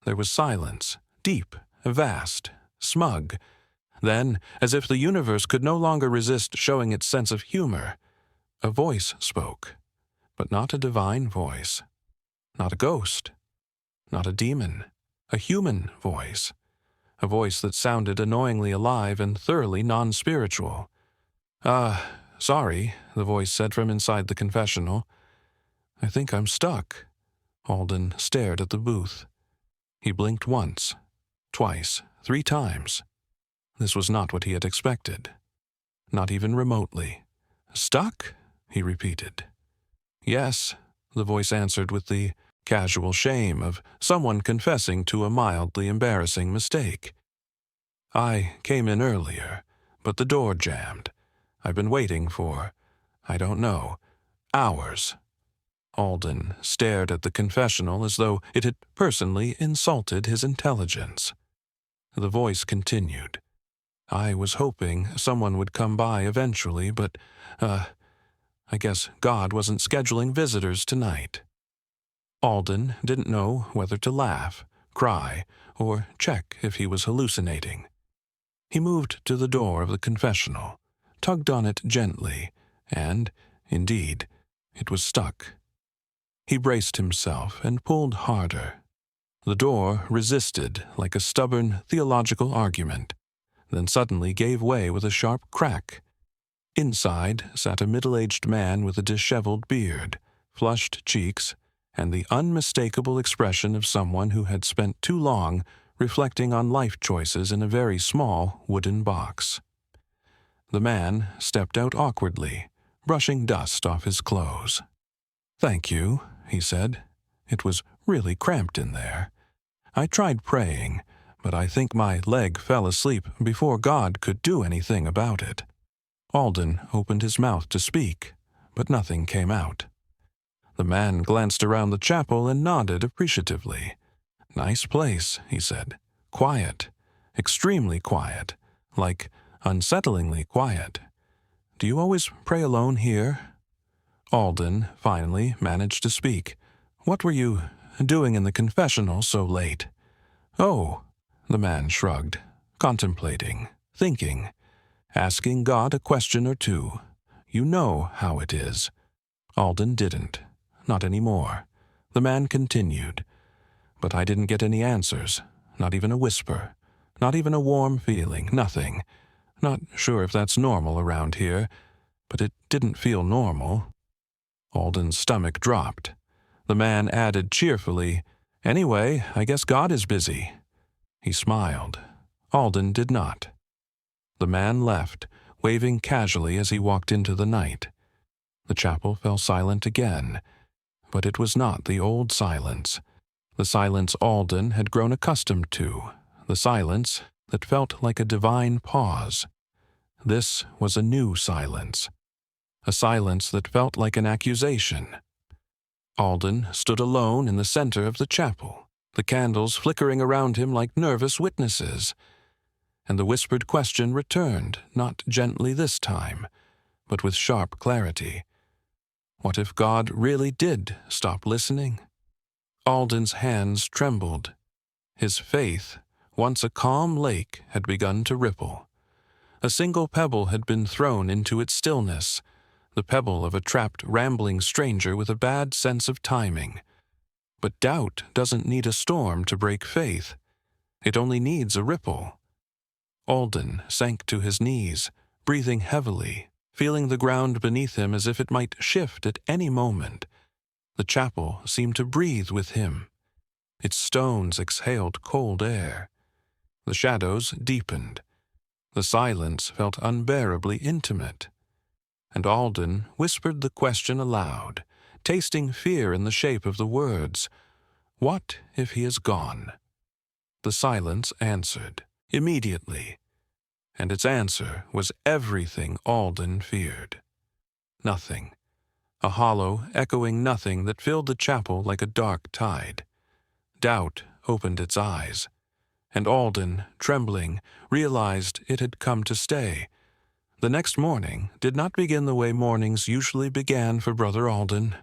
There was silence, deep, vast, smug. Then, as if the universe could no longer resist showing its sense of humor, a voice spoke. But not a divine voice. Not a ghost. Not a demon. A human voice. A voice that sounded annoyingly alive and thoroughly non-spiritual. Sorry," the voice said from inside the confessional. "I think I'm stuck." Alden stared at the booth. He blinked once, twice, 3 times. This was not what he had expected. Not even remotely. "Stuck?" he repeated. "Yes," the voice answered with the casual shame of someone confessing to a mildly embarrassing mistake. "I came in earlier, but the door jammed. I've been waiting for, I don't know, hours." Alden stared at the confessional as though it had personally insulted his intelligence. The voice continued. "I was hoping someone would come by eventually, but, I guess God wasn't scheduling visitors tonight." Alden didn't know whether to laugh, cry, or check if he was hallucinating. He moved to the door of the confessional, tugged on it gently, and, indeed, it was stuck. He braced himself and pulled harder. The door resisted like a stubborn theological argument, then suddenly gave way with a sharp crack. Inside sat a middle-aged man with a disheveled beard, flushed cheeks, and the unmistakable expression of someone who had spent too long reflecting on life choices in a very small wooden box. The man stepped out awkwardly, brushing dust off his clothes. "Thank you," he said. "It was really cramped in there. I tried praying, but I think my leg fell asleep before God could do anything about it." Alden opened his mouth to speak, but nothing came out. The man glanced around the chapel and nodded appreciatively. "Nice place," he said. "Quiet. Extremely quiet. Like unsettlingly quiet. Do you always pray alone here?" Alden finally managed to speak. "What were you doing in the confessional so late?" "Oh," the man shrugged, contemplating, thinking, asking God a question or two. "You know how it is." Alden didn't. Not anymore. The man continued. "But I didn't get any answers. Not even a whisper. Not even a warm feeling. Nothing. Not sure if that's normal around here, but it didn't feel normal." Alden's stomach dropped. The man added cheerfully, "Anyway, I guess God is busy." He smiled. Alden did not. The man left, waving casually as he walked into the night. The chapel fell silent again, but it was not the old silence. The silence Alden had grown accustomed to, the silence that felt like a divine pause. This was a new silence, a silence that felt like an accusation. Alden stood alone in the center of the chapel, the candles flickering around him like nervous witnesses. And the whispered question returned, not gently this time, but with sharp clarity. What if God really did stop listening? Alden's hands trembled. His faith, once a calm lake, had begun to ripple. A single pebble had been thrown into its stillness, the pebble of a trapped, rambling stranger with a bad sense of timing. But doubt doesn't need a storm to break faith. It only needs a ripple. Alden sank to his knees, breathing heavily, feeling the ground beneath him as if it might shift at any moment. The chapel seemed to breathe with him. Its stones exhaled cold air. The shadows deepened. The silence felt unbearably intimate. And Alden whispered the question aloud, tasting fear in the shape of the words. What if he is gone? The silence answered, immediately. And its answer was everything Alden feared. Nothing. A hollow, echoing nothing that filled the chapel like a dark tide. Doubt opened its eyes, and Alden, trembling, realized it had come to stay. The next morning did not begin the way mornings usually began for Brother Alden.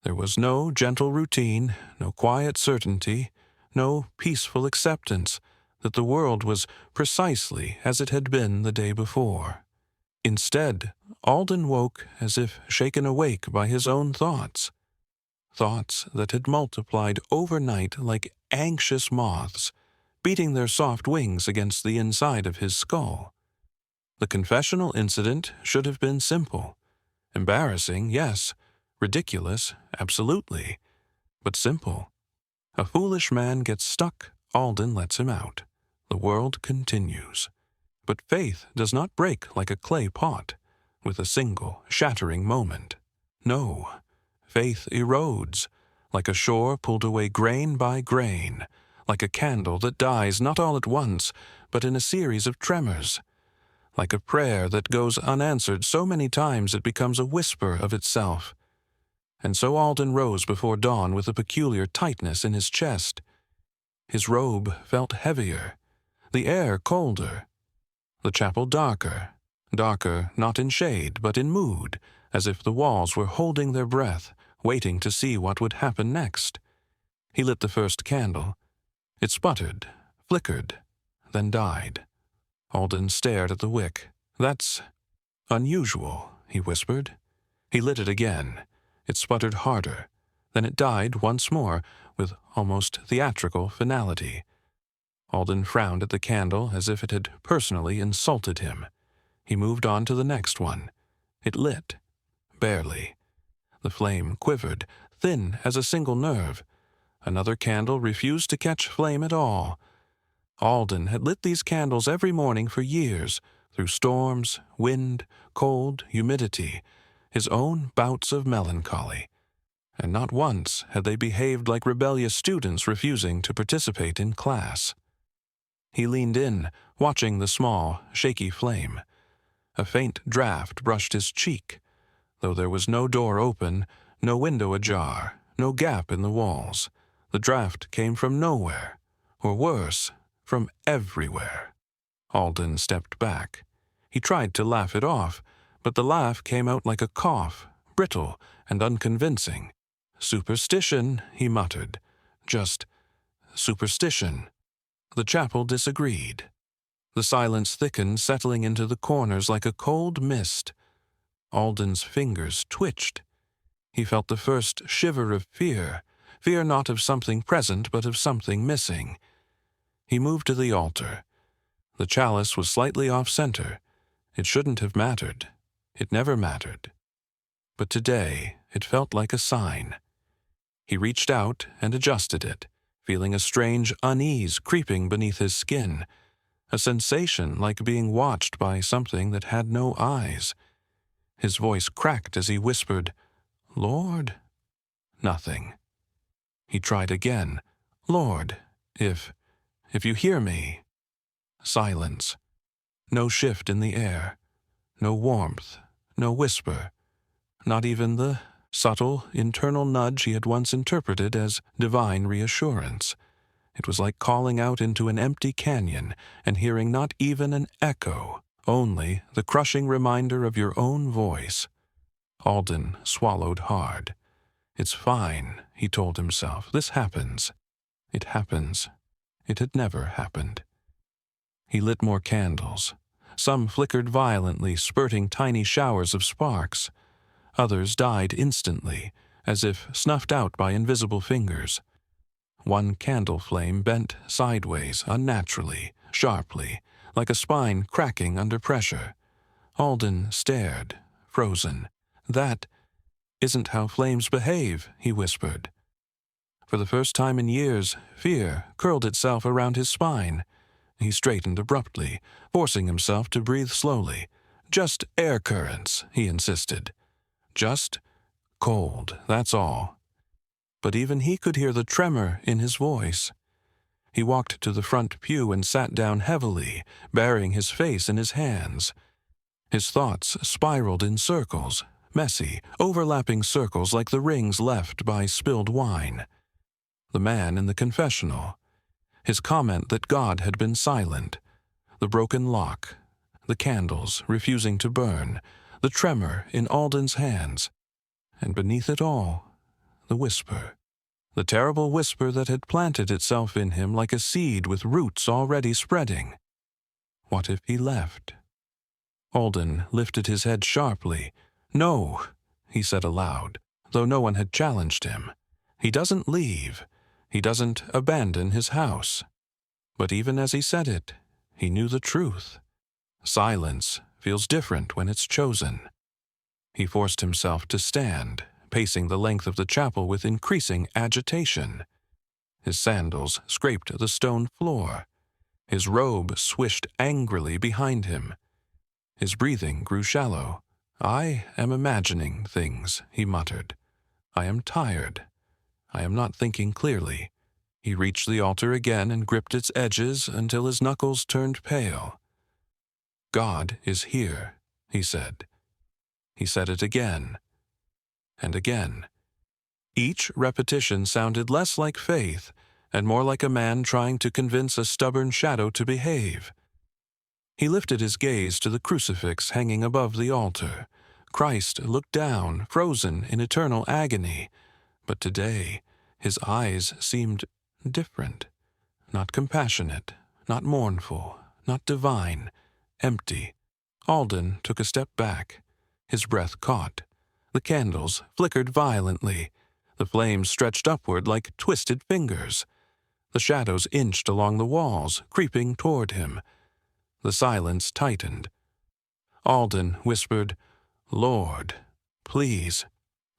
There was no gentle routine, no quiet certainty, no peaceful acceptance that the world was precisely as it had been the day before. Instead, Alden woke as if shaken awake by his own thoughts that had multiplied overnight like anxious moths, beating their soft wings against the inside of his skull. The confessional incident should have been simple. Embarrassing, yes. Ridiculous, absolutely. But simple. A foolish man gets stuck, Alden lets him out. The world continues. But faith does not break like a clay pot, with a single, shattering moment. No, faith erodes, like a shore pulled away grain by grain, like a candle that dies not all at once, but in a series of tremors, like a prayer that goes unanswered so many times it becomes a whisper of itself. And so Alden rose before dawn with a peculiar tightness in his chest. His robe felt heavier, the air colder, the chapel darker not in shade but in mood, as if the walls were holding their breath, waiting to see what would happen next. He lit the first candle. It sputtered, flickered, then died. Alden stared at the wick. "That's unusual," he whispered. He lit it again. It sputtered harder. Then it died once more, with almost theatrical finality. Alden frowned at the candle as if it had personally insulted him. He moved on to the next one. It lit. Barely. The flame quivered, thin as a single nerve. Another candle refused to catch flame at all. Alden had lit these candles every morning for years, through storms, wind, cold, humidity, his own bouts of melancholy. And not once had they behaved like rebellious students refusing to participate in class. He leaned in, watching the small, shaky flame. A faint draft brushed his cheek, though there was no door open, no window ajar, no gap in the walls. The draft came from nowhere, or worse, from everywhere. Alden stepped back. He tried to laugh it off, but the laugh came out like a cough, brittle and unconvincing. "Superstition," he muttered. "Just superstition." The chapel disagreed. The silence thickened, settling into the corners like a cold mist. Alden's fingers twitched. He felt the first shiver of fear not of something present, but of something missing. He moved to the altar. The chalice was slightly off-center. It shouldn't have mattered. It never mattered. But today it felt like a sign. He reached out and adjusted it, feeling a strange unease creeping beneath his skin, a sensation like being watched by something that had no eyes. His voice cracked as he whispered, "Lord?" Nothing. He tried again. "Lord, if you hear me." Silence. No shift in the air. No warmth. No whisper. Not even the subtle, internal nudge he had once interpreted as divine reassurance. It was like calling out into an empty canyon and hearing not even an echo, only the crushing reminder of your own voice. Alden swallowed hard. "It's fine," he told himself. "This happens. It happens. It had never happened." He lit more candles. Some flickered violently, spurting tiny showers of sparks. Others died instantly, as if snuffed out by invisible fingers. One candle flame bent sideways, unnaturally, sharply, like a spine cracking under pressure. Alden stared, frozen. "That isn't how flames behave," he whispered. For the first time in years, fear curled itself around his spine. He straightened abruptly, forcing himself to breathe slowly. "Just air currents," he insisted. "Just cold, that's all." But even he could hear the tremor in his voice. He walked to the front pew and sat down heavily, burying his face in his hands. His thoughts spiraled in circles, messy, overlapping circles like the rings left by spilled wine. The man in the confessional, his comment that God had been silent, the broken lock, the candles refusing to burn, the tremor in Alden's hands, and beneath it all, the whisper, the terrible whisper that had planted itself in him like a seed with roots already spreading. What if he left? Alden lifted his head sharply. "No," he said aloud, though no one had challenged him. "He doesn't leave. He doesn't abandon his house." But even as he said it, he knew the truth. Silence feels different when it's chosen. He forced himself to stand, pacing the length of the chapel with increasing agitation. His sandals scraped the stone floor. His robe swished angrily behind him. His breathing grew shallow. "I am imagining things," he muttered. "I am tired. I am not thinking clearly." He reached the altar again and gripped its edges until his knuckles turned pale. "God is here," he said. He said it again, and again. Each repetition sounded less like faith and more like a man trying to convince a stubborn shadow to behave. He lifted his gaze to the crucifix hanging above the altar. Christ looked down, frozen in eternal agony, but today his eyes seemed different, not compassionate, not mournful, not divine, empty. Alden took a step back. His breath caught. The candles flickered violently. The flames stretched upward like twisted fingers. The shadows inched along the walls, creeping toward him. The silence tightened. Alden whispered, "Lord, please."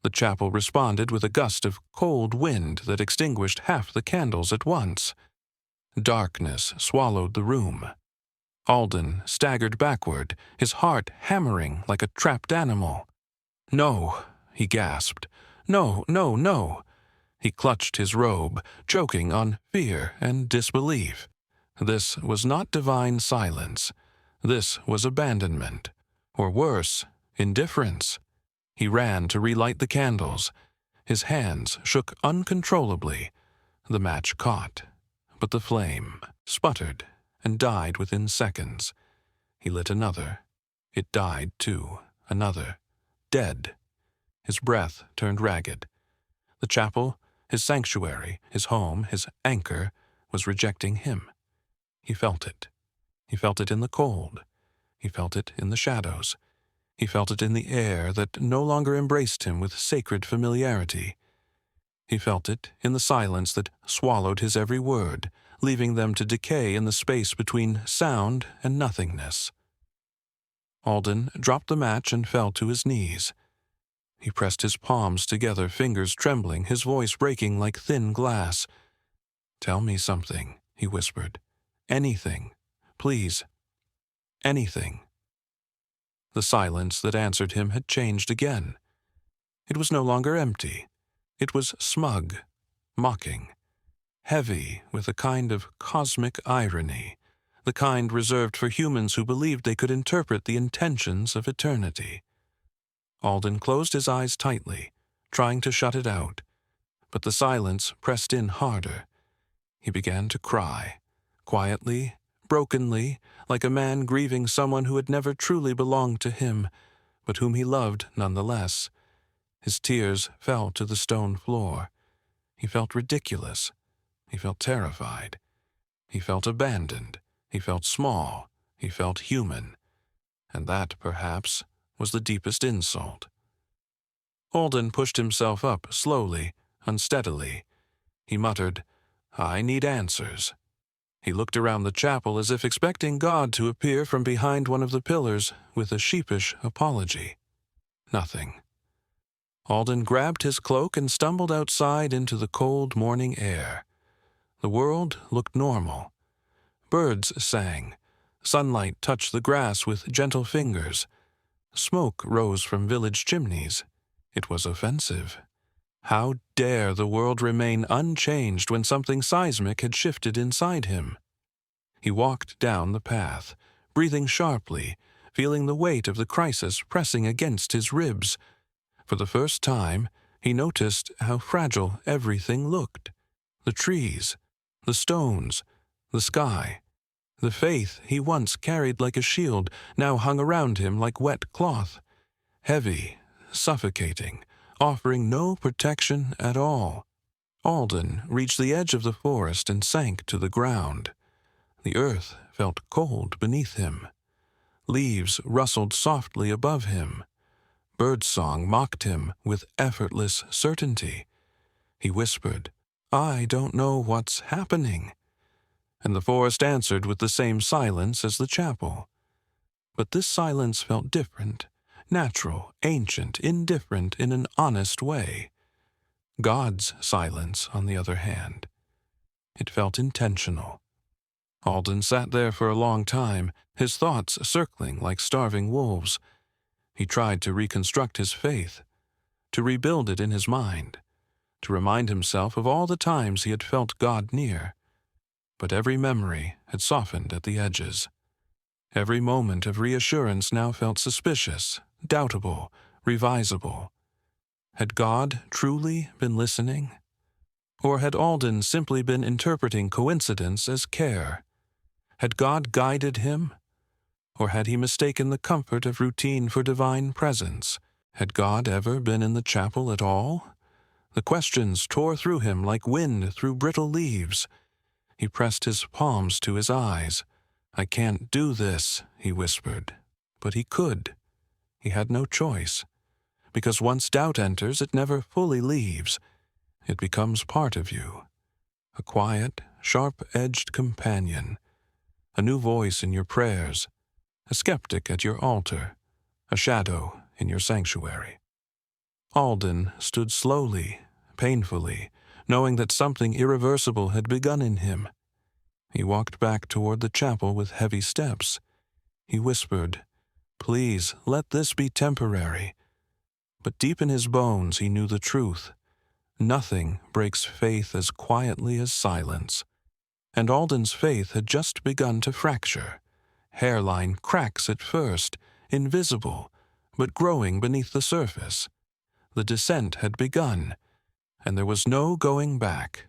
The chapel responded with a gust of cold wind that extinguished half the candles at once. Darkness swallowed the room. Alden staggered backward, his heart hammering like a trapped animal. "No," he gasped. "No, no, no." He clutched his robe, choking on fear and disbelief. This was not divine silence. This was abandonment, or worse, indifference. He ran to relight the candles. His hands shook uncontrollably. The match caught, but the flame sputtered and died within seconds. He lit another. It died too. Another. Dead. His breath turned ragged. The chapel, his sanctuary, his home, his anchor, was rejecting him. He felt it. He felt it in the cold. He felt it in the shadows. He felt it in the air that no longer embraced him with sacred familiarity. He felt it in the silence that swallowed his every word, leaving them to decay in the space between sound and nothingness. Alden dropped the match and fell to his knees. He pressed his palms together, fingers trembling, his voice breaking like thin glass. "Tell me something," he whispered. "Anything. Please. Anything." The silence that answered him had changed again. It was no longer empty. It was smug, mocking, heavy with a kind of cosmic irony, the kind reserved for humans who believed they could interpret the intentions of eternity. Alden closed his eyes tightly, trying to shut it out, but the silence pressed in harder. He began to cry, quietly, brokenly, like a man grieving someone who had never truly belonged to him, but whom he loved nonetheless. His tears fell to the stone floor. He felt ridiculous. He felt terrified. He felt abandoned. He felt small. He felt human. And that, perhaps, was the deepest insult. Alden pushed himself up slowly, unsteadily. He muttered, "I need answers." He looked around the chapel as if expecting God to appear from behind one of the pillars with a sheepish apology. Nothing. Alden grabbed his cloak and stumbled outside into the cold morning air. The world looked normal. Birds sang. Sunlight touched the grass with gentle fingers. Smoke rose from village chimneys. It was offensive. How dare the world remain unchanged when something seismic had shifted inside him? He walked down the path, breathing sharply, feeling the weight of the crisis pressing against his ribs. For the first time, he noticed how fragile everything looked. The trees, the stones, the sky. The faith he once carried like a shield now hung around him like wet cloth, heavy, suffocating, offering no protection at all. Alden reached the edge of the forest and sank to the ground. The earth felt cold beneath him. Leaves rustled softly above him. Birdsong mocked him with effortless certainty. He whispered, "I don't know what's happening." And the forest answered with the same silence as the chapel. But this silence felt different, natural, ancient, indifferent in an honest way. God's silence, on the other hand, it felt intentional. Alden sat there for a long time, his thoughts circling like starving wolves. He tried to reconstruct his faith, to rebuild it in his mind, to remind himself of all the times he had felt God near. But every memory had softened at the edges. Every moment of reassurance now felt suspicious, doubtable, revisable. Had God truly been listening? Or had Alden simply been interpreting coincidence as care? Had God guided him? Or had he mistaken the comfort of routine for divine presence? Had God ever been in the chapel at all? The questions tore through him like wind through brittle leaves. He pressed his palms to his eyes. "I can't do this," he whispered. But he could. He had no choice. Because once doubt enters, it never fully leaves. It becomes part of you. A quiet, sharp-edged companion. A new voice in your prayers. A skeptic at your altar. A shadow in your sanctuary. Alden stood slowly, painfully, knowing that something irreversible had begun in him. He walked back toward the chapel with heavy steps. He whispered, "Please, let this be temporary." But deep in his bones he knew the truth. Nothing breaks faith as quietly as silence. And Alden's faith had just begun to fracture. Hairline cracks at first, invisible, but growing beneath the surface. The descent had begun, and there was no going back.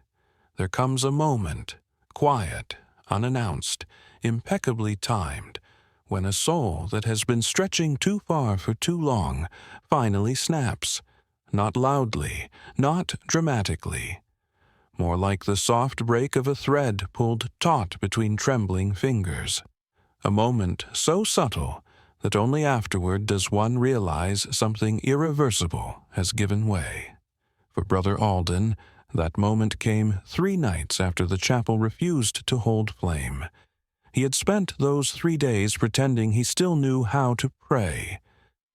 There comes a moment, quiet, unannounced, impeccably timed, when a soul that has been stretching too far for too long finally snaps, not loudly, not dramatically, more like the soft break of a thread pulled taut between trembling fingers. A moment so subtle that only afterward does one realize something irreversible has given way. For Brother Alden, that moment came 3 nights after the chapel refused to hold flame. He had spent those 3 days pretending he still knew how to pray,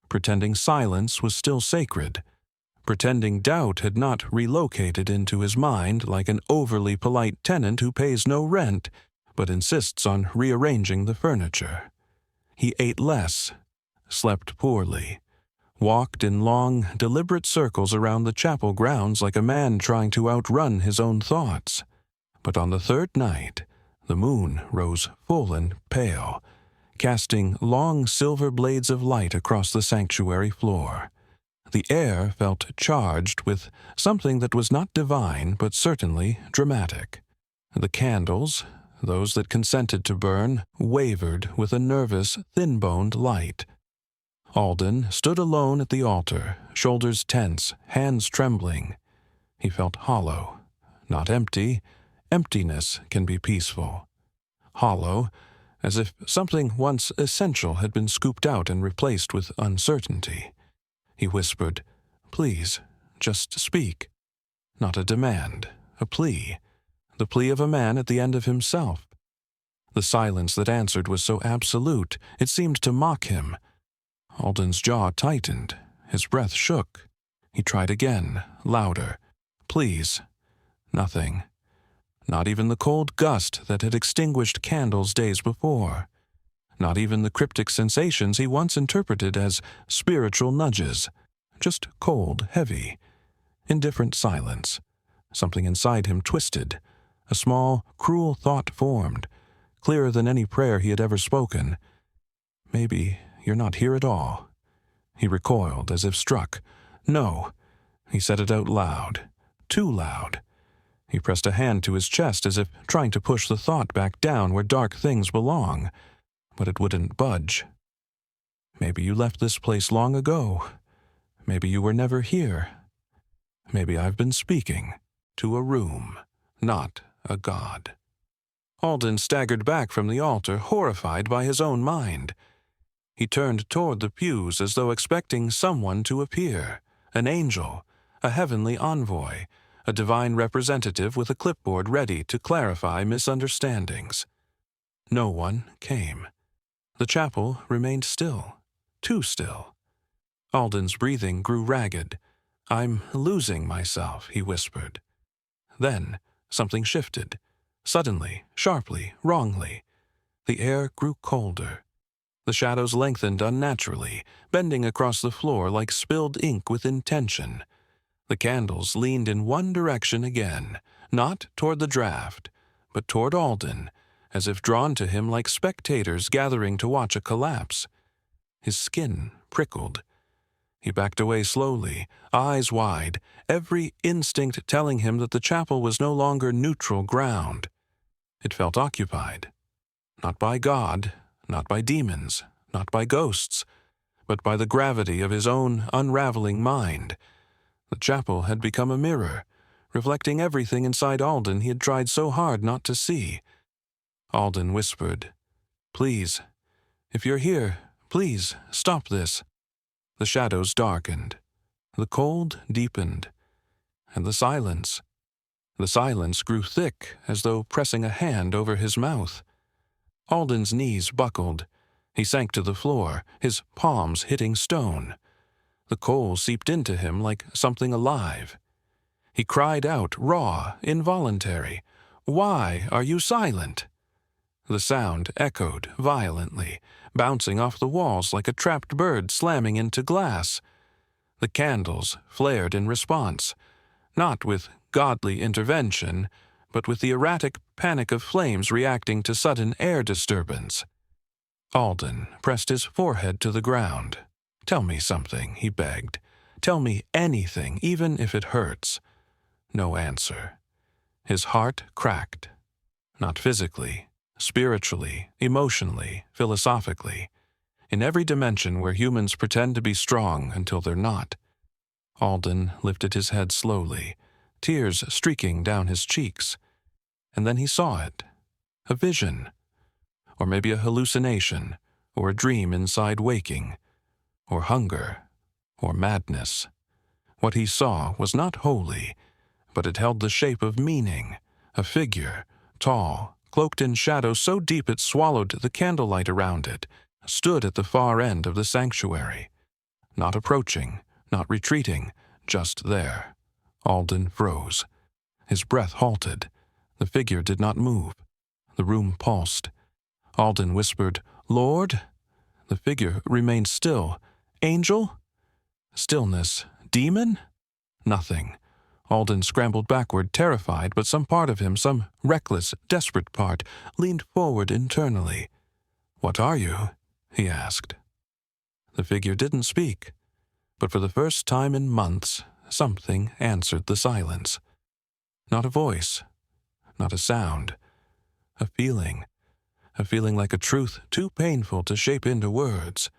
pretending silence was still sacred, pretending doubt had not relocated into his mind like an overly polite tenant who pays no rent but insists on rearranging the furniture. He ate less, slept poorly, walked in long, deliberate circles around the chapel grounds like a man trying to outrun his own thoughts. But on the 3rd night, the moon rose full and pale, casting long silver blades of light across the sanctuary floor. The air felt charged with something that was not divine but certainly dramatic. The candles, those that consented to burn, wavered with a nervous, thin-boned light. Alden stood alone at the altar, shoulders tense, hands trembling. He felt hollow, not empty. Emptiness can be peaceful. Hollow, as if something once essential had been scooped out and replaced with uncertainty. He whispered, "Please, just speak." Not a demand, a plea. The plea of a man at the end of himself. The silence that answered was so absolute, it seemed to mock him. Alden's jaw tightened, his breath shook. He tried again, louder. "Please." Nothing. Not even the cold gust that had extinguished candles days before. Not even the cryptic sensations he once interpreted as spiritual nudges. Just cold, heavy, indifferent silence. Something inside him twisted. A small, cruel thought formed, clearer than any prayer he had ever spoken. "Maybe you're not here at all." He recoiled as if struck. No. He said it out loud. Too loud. He pressed a hand to his chest as if trying to push the thought back down where dark things belong, but it wouldn't budge. Maybe you left this place long ago. Maybe you were never here. Maybe I've been speaking to a room, not a god. Alden staggered back from the altar, horrified by his own mind. He turned toward the pews as though expecting someone to appear, an angel, a heavenly envoy, a divine representative with a clipboard ready to clarify misunderstandings. No one came. The chapel remained still, too still. Alden's breathing grew ragged. "I'm losing myself," he whispered. Then something shifted. Suddenly, sharply, wrongly. The air grew colder. The shadows lengthened unnaturally, bending across the floor like spilled ink with intention. The candles leaned in one direction again, not toward the draft, but toward Alden, as if drawn to him like spectators gathering to watch a collapse. His skin prickled. He backed away slowly, eyes wide, every instinct telling him that the chapel was no longer neutral ground. It felt occupied. Not by God, not by demons, not by ghosts, but by the gravity of his own unraveling mind. The chapel had become a mirror, reflecting everything inside Alden he had tried so hard not to see. Alden whispered, "Please, if you're here, please, stop this." The shadows darkened. The cold deepened. And the silence grew thick, as though pressing a hand over his mouth. Alden's knees buckled. He sank to the floor, his palms hitting stone. The coal seeped into him like something alive. He cried out, raw, involuntary, "Why are you silent?" The sound echoed violently, bouncing off the walls like a trapped bird slamming into glass. The candles flared in response, not with godly intervention, but with the erratic panic of flames reacting to sudden air disturbance. Alden pressed his forehead to the ground. "Tell me something," he begged. "Tell me anything, even if it hurts." No answer. His heart cracked. Not physically, spiritually, emotionally, philosophically, in every dimension where humans pretend to be strong until they're not. Alden lifted his head slowly, tears streaking down his cheeks. And then he saw it. A vision. Or maybe a hallucination, or a dream inside waking, or hunger, or madness. What he saw was not holy, but it held the shape of meaning, a figure, tall, cloaked in shadow so deep it swallowed the candlelight around it, stood at the far end of the sanctuary. Not approaching, not retreating, just there. Alden froze. His breath halted. The figure did not move. The room pulsed. Alden whispered, "Lord?" The figure remained still. "Angel?" Stillness. "Demon?" Nothing. Alden scrambled backward, terrified, but some part of him, some reckless, desperate part, leaned forward internally. "What are you?" he asked. The figure didn't speak, but for the first time in months, something answered the silence. Not a voice, not a sound, a feeling like a truth too painful to shape into words.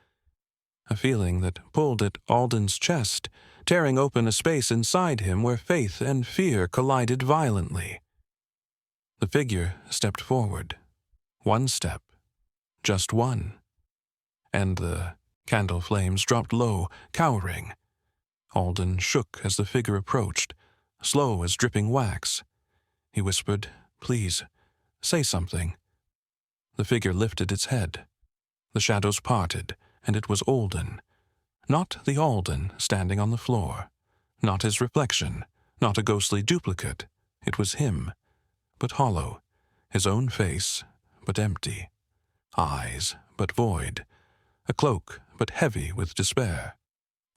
A feeling that pulled at Alden's chest, tearing open a space inside him where faith and fear collided violently. The figure stepped forward. One step. Just one. And the candle flames dropped low, cowering. Alden shook as the figure approached, slow as dripping wax. He whispered, "Please, say something." The figure lifted its head. The shadows parted, and it was Alden. Not the Alden standing on the floor. Not his reflection. Not a ghostly duplicate. It was him, but hollow. His own face, but empty. Eyes, but void. A cloak, but heavy with despair.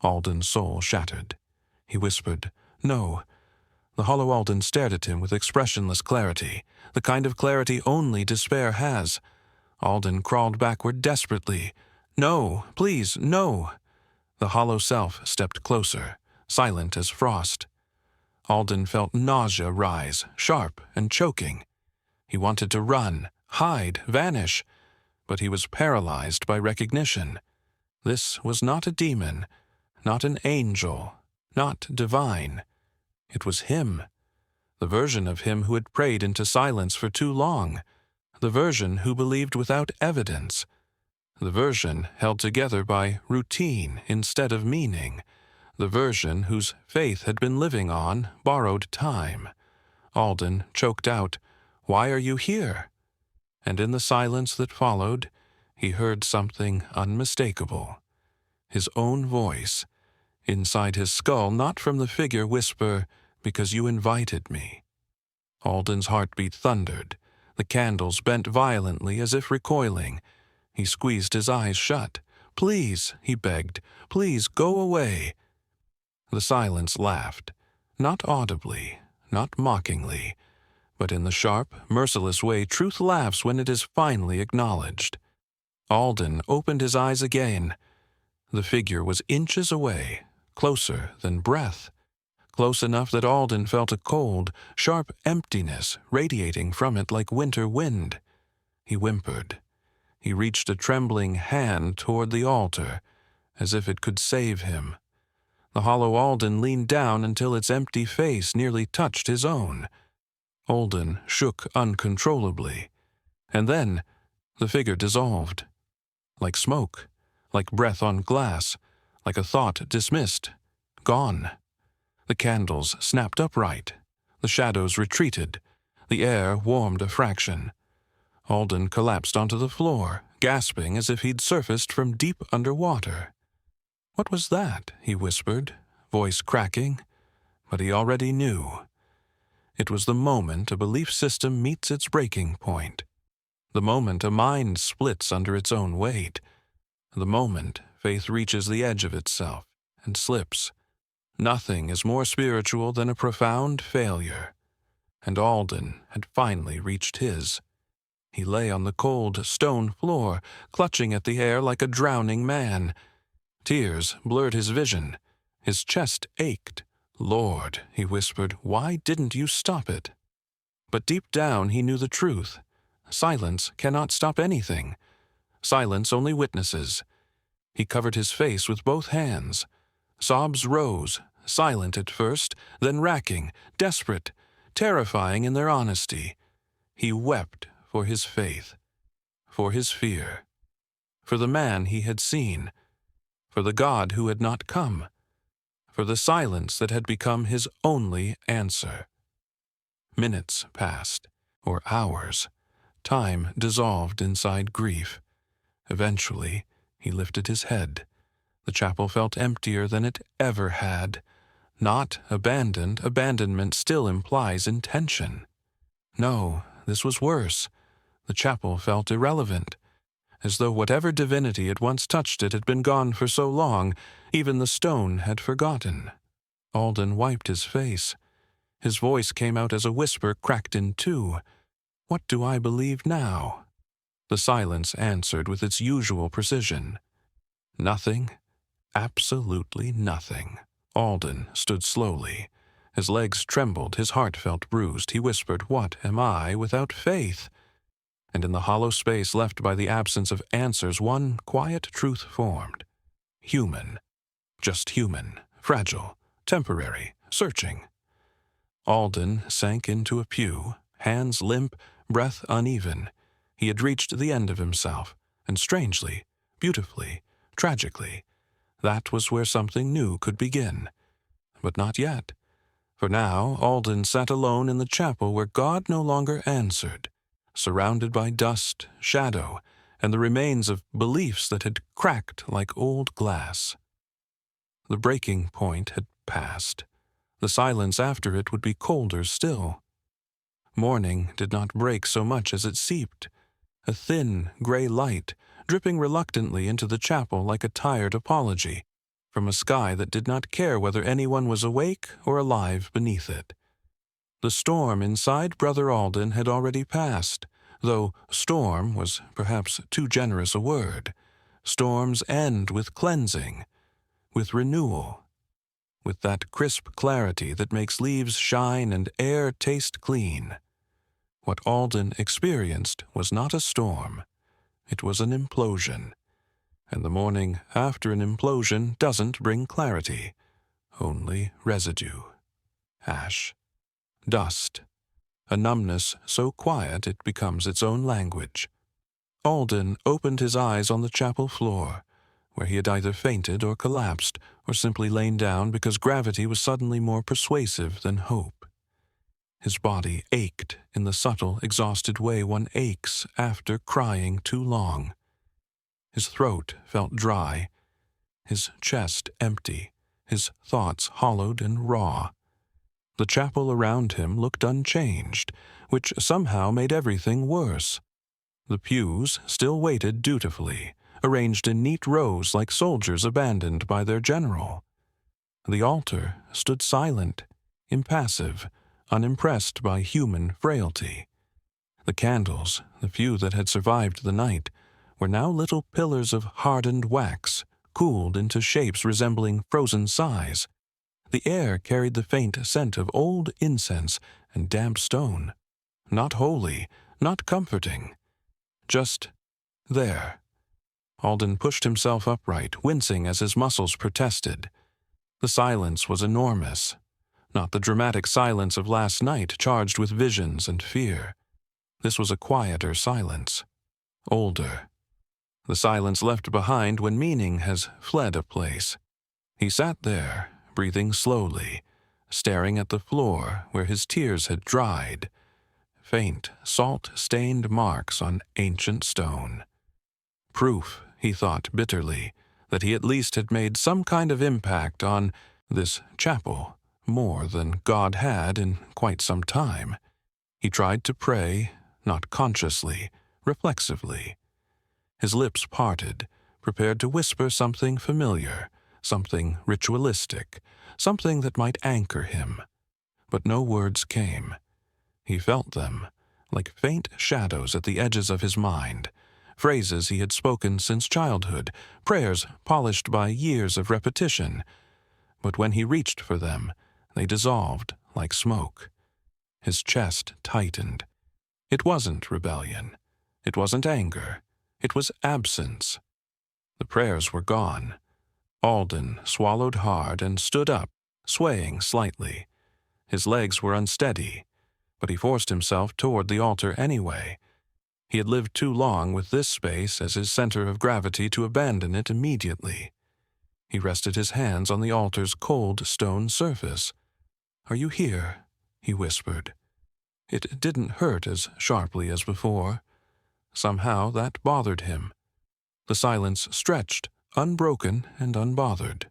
Alden's soul shattered. He whispered, "No." The hollow Alden stared at him with expressionless clarity, the kind of clarity only despair has. Alden crawled backward desperately. "No, please, no." The hollow self stepped closer, silent as frost. Alden felt nausea rise, sharp and choking. He wanted to run, hide, vanish, but he was paralyzed by recognition. This was not a demon, not an angel, not divine. It was him, the version of him who had prayed into silence for too long, the version who believed without evidence, the version held together by routine instead of meaning, the version whose faith had been living on borrowed time. Alden choked out, "Why are you here?" And in the silence that followed, he heard something unmistakable. His own voice, inside his skull, not from the figure, whisper, "Because you invited me." Alden's heartbeat thundered. The candles bent violently as if recoiling. He squeezed his eyes shut. "Please," he begged, "please go away." The silence laughed, not audibly, not mockingly, but in the sharp, merciless way truth laughs when it is finally acknowledged. Alden opened his eyes again. The figure was inches away, closer than breath, close enough that Alden felt a cold, sharp emptiness radiating from it like winter wind. He whimpered. He reached a trembling hand toward the altar, as if it could save him. The hollow Alden leaned down until its empty face nearly touched his own. Alden shook uncontrollably, and then the figure dissolved. Like smoke, like breath on glass, like a thought dismissed, gone. The candles snapped upright, the shadows retreated, the air warmed a fraction. Alden collapsed onto the floor, gasping as if he'd surfaced from deep underwater. "What was that?" he whispered, voice cracking, but he already knew. It was the moment a belief system meets its breaking point, the moment a mind splits under its own weight, the moment faith reaches the edge of itself and slips. Nothing is more spiritual than a profound failure, and Alden had finally reached his. He lay on the cold stone floor, clutching at the air like a drowning man. Tears blurred his vision. His chest ached. "Lord," he whispered, "why didn't you stop it?" But deep down he knew the truth. Silence cannot stop anything. Silence only witnesses. He covered his face with both hands. Sobs rose, silent at first, then racking, desperate, terrifying in their honesty. He wept for his faith, for his fear, for the man he had seen, for the God who had not come, for the silence that had become his only answer. Minutes passed, or hours. Time dissolved inside grief. Eventually, he lifted his head. The chapel felt emptier than it ever had. Not abandoned. Abandonment still implies intention. No, this was worse. The chapel felt irrelevant, as though whatever divinity had once touched it had been gone for so long, even the stone had forgotten. Alden wiped his face. His voice came out as a whisper cracked in two. "What do I believe now?" The silence answered with its usual precision. "Nothing. Absolutely nothing." Alden stood slowly. His legs trembled, his heart felt bruised. He whispered, "What am I without faith?" And in the hollow space left by the absence of answers, one quiet truth formed. Human. Just human. Fragile. Temporary. Searching. Alden sank into a pew, hands limp, breath uneven. He had reached the end of himself, and strangely, beautifully, tragically, that was where something new could begin. But not yet. For now Alden sat alone in the chapel where God no longer answered, surrounded by dust, shadow, and the remains of beliefs that had cracked like old glass. The breaking point had passed. The silence after it would be colder still. Morning did not break so much as it seeped, a thin, gray light, dripping reluctantly into the chapel like a tired apology, from a sky that did not care whether anyone was awake or alive beneath it. The storm inside Brother Alden had already passed, though storm was perhaps too generous a word. Storms end with cleansing, with renewal, with that crisp clarity that makes leaves shine and air taste clean. What Alden experienced was not a storm. It was an implosion. And the morning after an implosion doesn't bring clarity, only residue, ash, dust, a numbness so quiet it becomes its own language. Alden opened his eyes on the chapel floor, where he had either fainted or collapsed or simply lain down because gravity was suddenly more persuasive than hope. His body ached in the subtle, exhausted way one aches after crying too long. His throat felt dry, his chest empty, his thoughts hollowed and raw. The chapel around him looked unchanged, which somehow made everything worse. The pews still waited dutifully, arranged in neat rows like soldiers abandoned by their general. The altar stood silent, impassive, unimpressed by human frailty. The candles, the few that had survived the night, were now little pillars of hardened wax, cooled into shapes resembling frozen sighs. The air carried the faint scent of old incense and damp stone. Not holy, not comforting. Just there. Alden pushed himself upright, wincing as his muscles protested. The silence was enormous. Not the dramatic silence of last night charged with visions and fear. This was a quieter silence. Older. The silence left behind when meaning has fled a place. He sat there, breathing slowly, staring at the floor where his tears had dried. Faint, salt-stained marks on ancient stone. Proof, he thought bitterly, that he at least had made some kind of impact on this chapel, more than God had in quite some time. He tried to pray, not consciously, reflexively. His lips parted, prepared to whisper something familiar, something ritualistic, something that might anchor him. But no words came. He felt them, like faint shadows at the edges of his mind, phrases he had spoken since childhood, prayers polished by years of repetition. But when he reached for them, they dissolved like smoke. His chest tightened. It wasn't rebellion. It wasn't anger. It was absence. The prayers were gone. Alden swallowed hard and stood up, swaying slightly. His legs were unsteady, but he forced himself toward the altar anyway. He had lived too long with this space as his center of gravity to abandon it immediately. He rested his hands on the altar's cold stone surface. "Are you here?" he whispered. It didn't hurt as sharply as before. Somehow that bothered him. The silence stretched, unbroken and unbothered.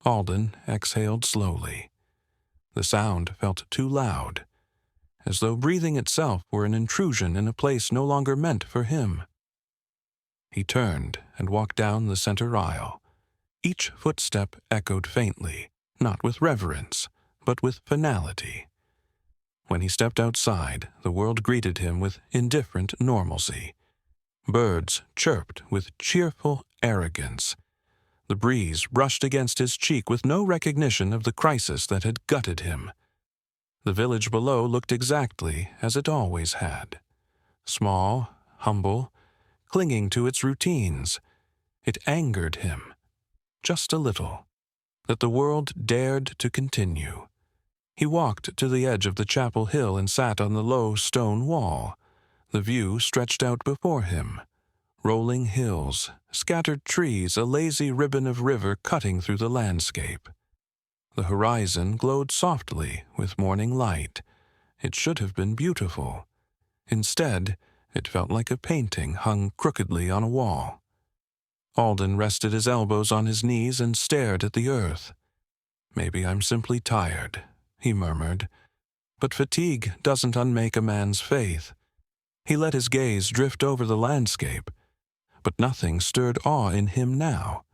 Alden exhaled slowly. The sound felt too loud, as though breathing itself were an intrusion in a place no longer meant for him. He turned and walked down the center aisle. Each footstep echoed faintly, not with reverence, but with finality. When he stepped outside, the world greeted him with indifferent normalcy. Birds chirped with cheerful arrogance. The breeze brushed against his cheek with no recognition of the crisis that had gutted him. The village below looked exactly as it always had. Small, humble, clinging to its routines. It angered him, just a little, that the world dared to continue. He walked to the edge of the chapel hill and sat on the low stone wall. The view stretched out before him. Rolling hills, scattered trees, a lazy ribbon of river cutting through the landscape. The horizon glowed softly with morning light. It should have been beautiful. Instead, it felt like a painting hung crookedly on a wall. Alden rested his elbows on his knees and stared at the earth. "Maybe I'm simply tired," he murmured. But fatigue doesn't unmake a man's faith. He let his gaze drift over the landscape, but nothing stirred awe in him now.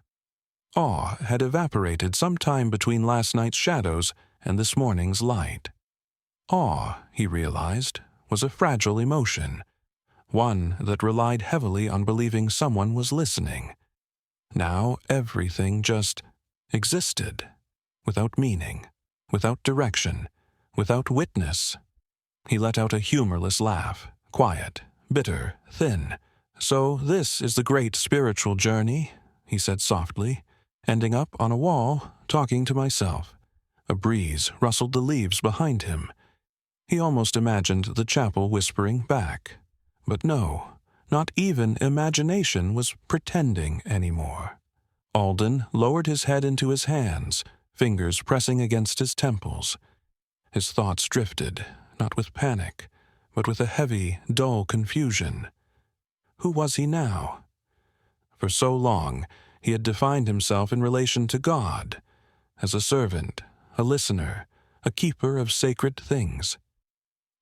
Awe had evaporated some time between last night's shadows and this morning's light. Awe, he realized, was a fragile emotion, one that relied heavily on believing someone was listening. Now everything just existed, without meaning, without direction, without witness. He let out a humorless laugh, quiet, bitter, thin. "So this is the great spiritual journey," he said softly, ending up on a wall, talking to myself. A breeze rustled the leaves behind him. He almost imagined the chapel whispering back. But no, not even imagination was pretending anymore. Alden lowered his head into his hands, fingers pressing against his temples. His thoughts drifted, not with panic, but with a heavy, dull confusion. Who was he now? For so long, he had defined himself in relation to God, as a servant, a listener, a keeper of sacred things.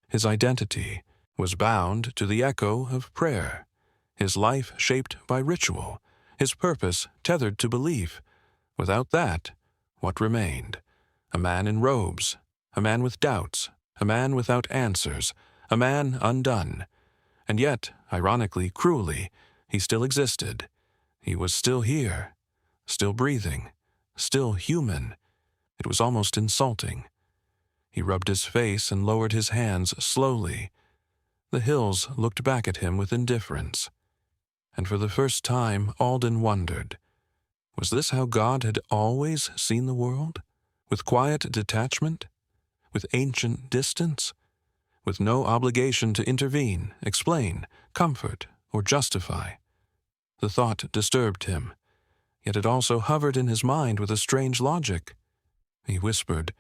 His identity was bound to the echo of prayer, his life shaped by ritual, his purpose tethered to belief. Without that, what remained? A man in robes, a man with doubts, a man without answers, a man undone. And yet, ironically, cruelly, he still existed. He was still here, still breathing, still human. It was almost insulting. He rubbed his face and lowered his hands slowly. The hills looked back at him with indifference. And for the first time, Alden wondered, was this how God had always seen the world? With quiet detachment? With ancient distance? With no obligation to intervene, explain, comfort, or justify? The thought disturbed him, yet it also hovered in his mind with a strange logic. He whispered,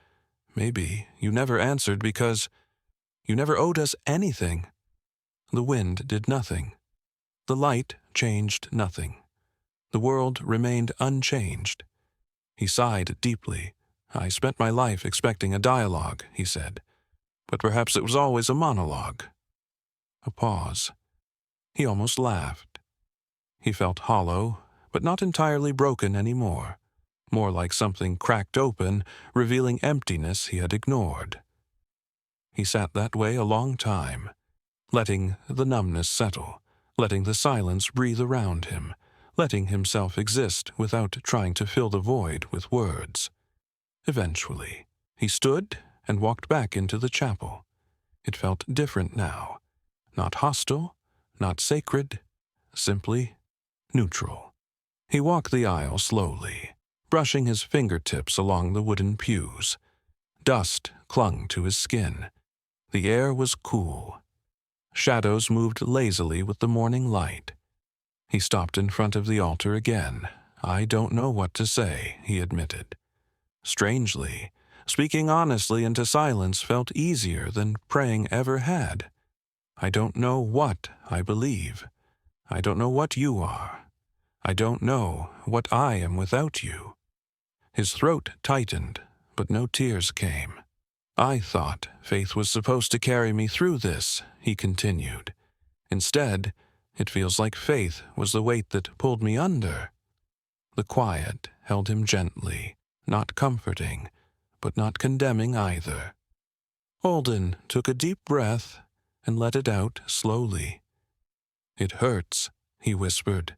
"Maybe you never answered because you never owed us anything." The wind did nothing. The light changed nothing. The world remained unchanged. He sighed deeply. "I spent my life expecting a dialogue," he said. "But perhaps it was always a monologue." A pause. He almost laughed. He felt hollow, but not entirely broken anymore. More like something cracked open, revealing emptiness he had ignored. He sat that way a long time, letting the numbness settle, letting the silence breathe around him, letting himself exist without trying to fill the void with words. Eventually, he stood and walked back into the chapel. It felt different now. Not hostile, not sacred, simply neutral. He walked the aisle slowly, brushing his fingertips along the wooden pews. Dust clung to his skin. The air was cool. Shadows moved lazily with the morning light. He stopped in front of the altar again. "I don't know what to say," he admitted. Strangely, speaking honestly into silence felt easier than praying ever had. "I don't know what I believe. I don't know what you are. I don't know what I am without you." His throat tightened, but no tears came. "I thought faith was supposed to carry me through this," he continued. "Instead, it feels like faith was the weight that pulled me under." The quiet held him gently, not comforting, but not condemning either. Alden took a deep breath and let it out slowly. "It hurts," he whispered.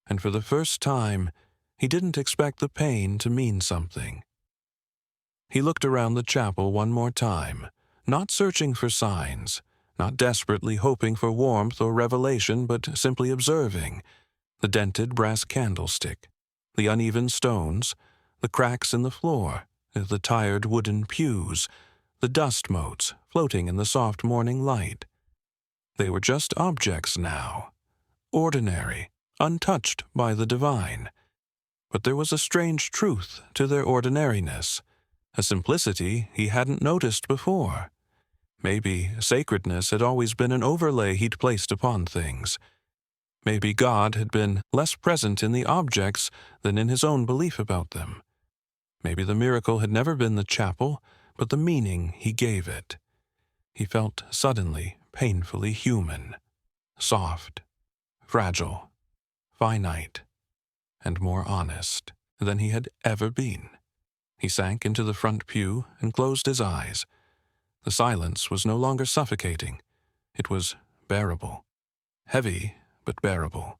And for the first time, he didn't expect the pain to mean something. He looked around the chapel one more time, not searching for signs, not desperately hoping for warmth or revelation, but simply observing the dented brass candlestick, the uneven stones, the cracks in the floor, the tired wooden pews, the dust motes floating in the soft morning light. They were just objects now, ordinary, untouched by the divine. But there was a strange truth to their ordinariness, a simplicity he hadn't noticed before. Maybe sacredness had always been an overlay he'd placed upon things. Maybe God had been less present in the objects than in his own belief about them. Maybe the miracle had never been the chapel, but the meaning he gave it. He felt suddenly painfully human, soft, fragile, finite, and more honest than he had ever been. He sank into the front pew and closed his eyes. The silence was no longer suffocating. It was bearable. Heavy, but bearable.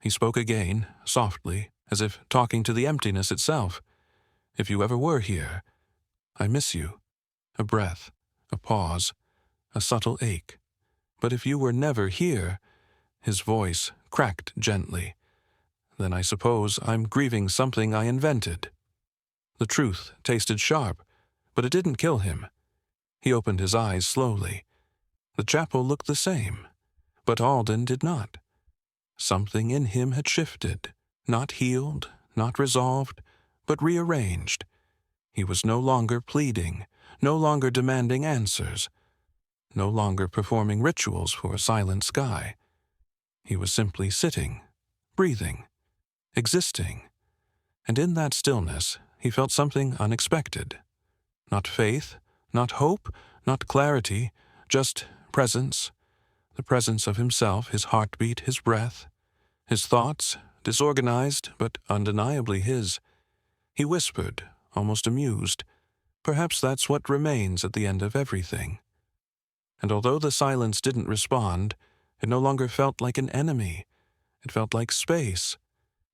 He spoke again, softly, as if talking to the emptiness itself. if you ever were here. I miss you. A breath, a pause, a subtle ache. But if you were never here," his voice cracked gently, "then I suppose I'm grieving something I invented." The truth tasted sharp, but it didn't kill him. He opened his eyes slowly. The chapel looked the same, but Alden did not. Something in him had shifted, not healed, not resolved, but rearranged. He was no longer pleading, no longer demanding answers, no longer performing rituals for a silent sky. He was simply sitting, breathing, existing, and in that stillness he felt something unexpected. Not faith, not hope, not clarity, just presence, the presence of himself, his heartbeat, his breath, his thoughts, disorganized but undeniably his. He whispered, almost amused, "Perhaps that's what remains at the end of everything." And although the silence didn't respond, it no longer felt like an enemy. It felt like space.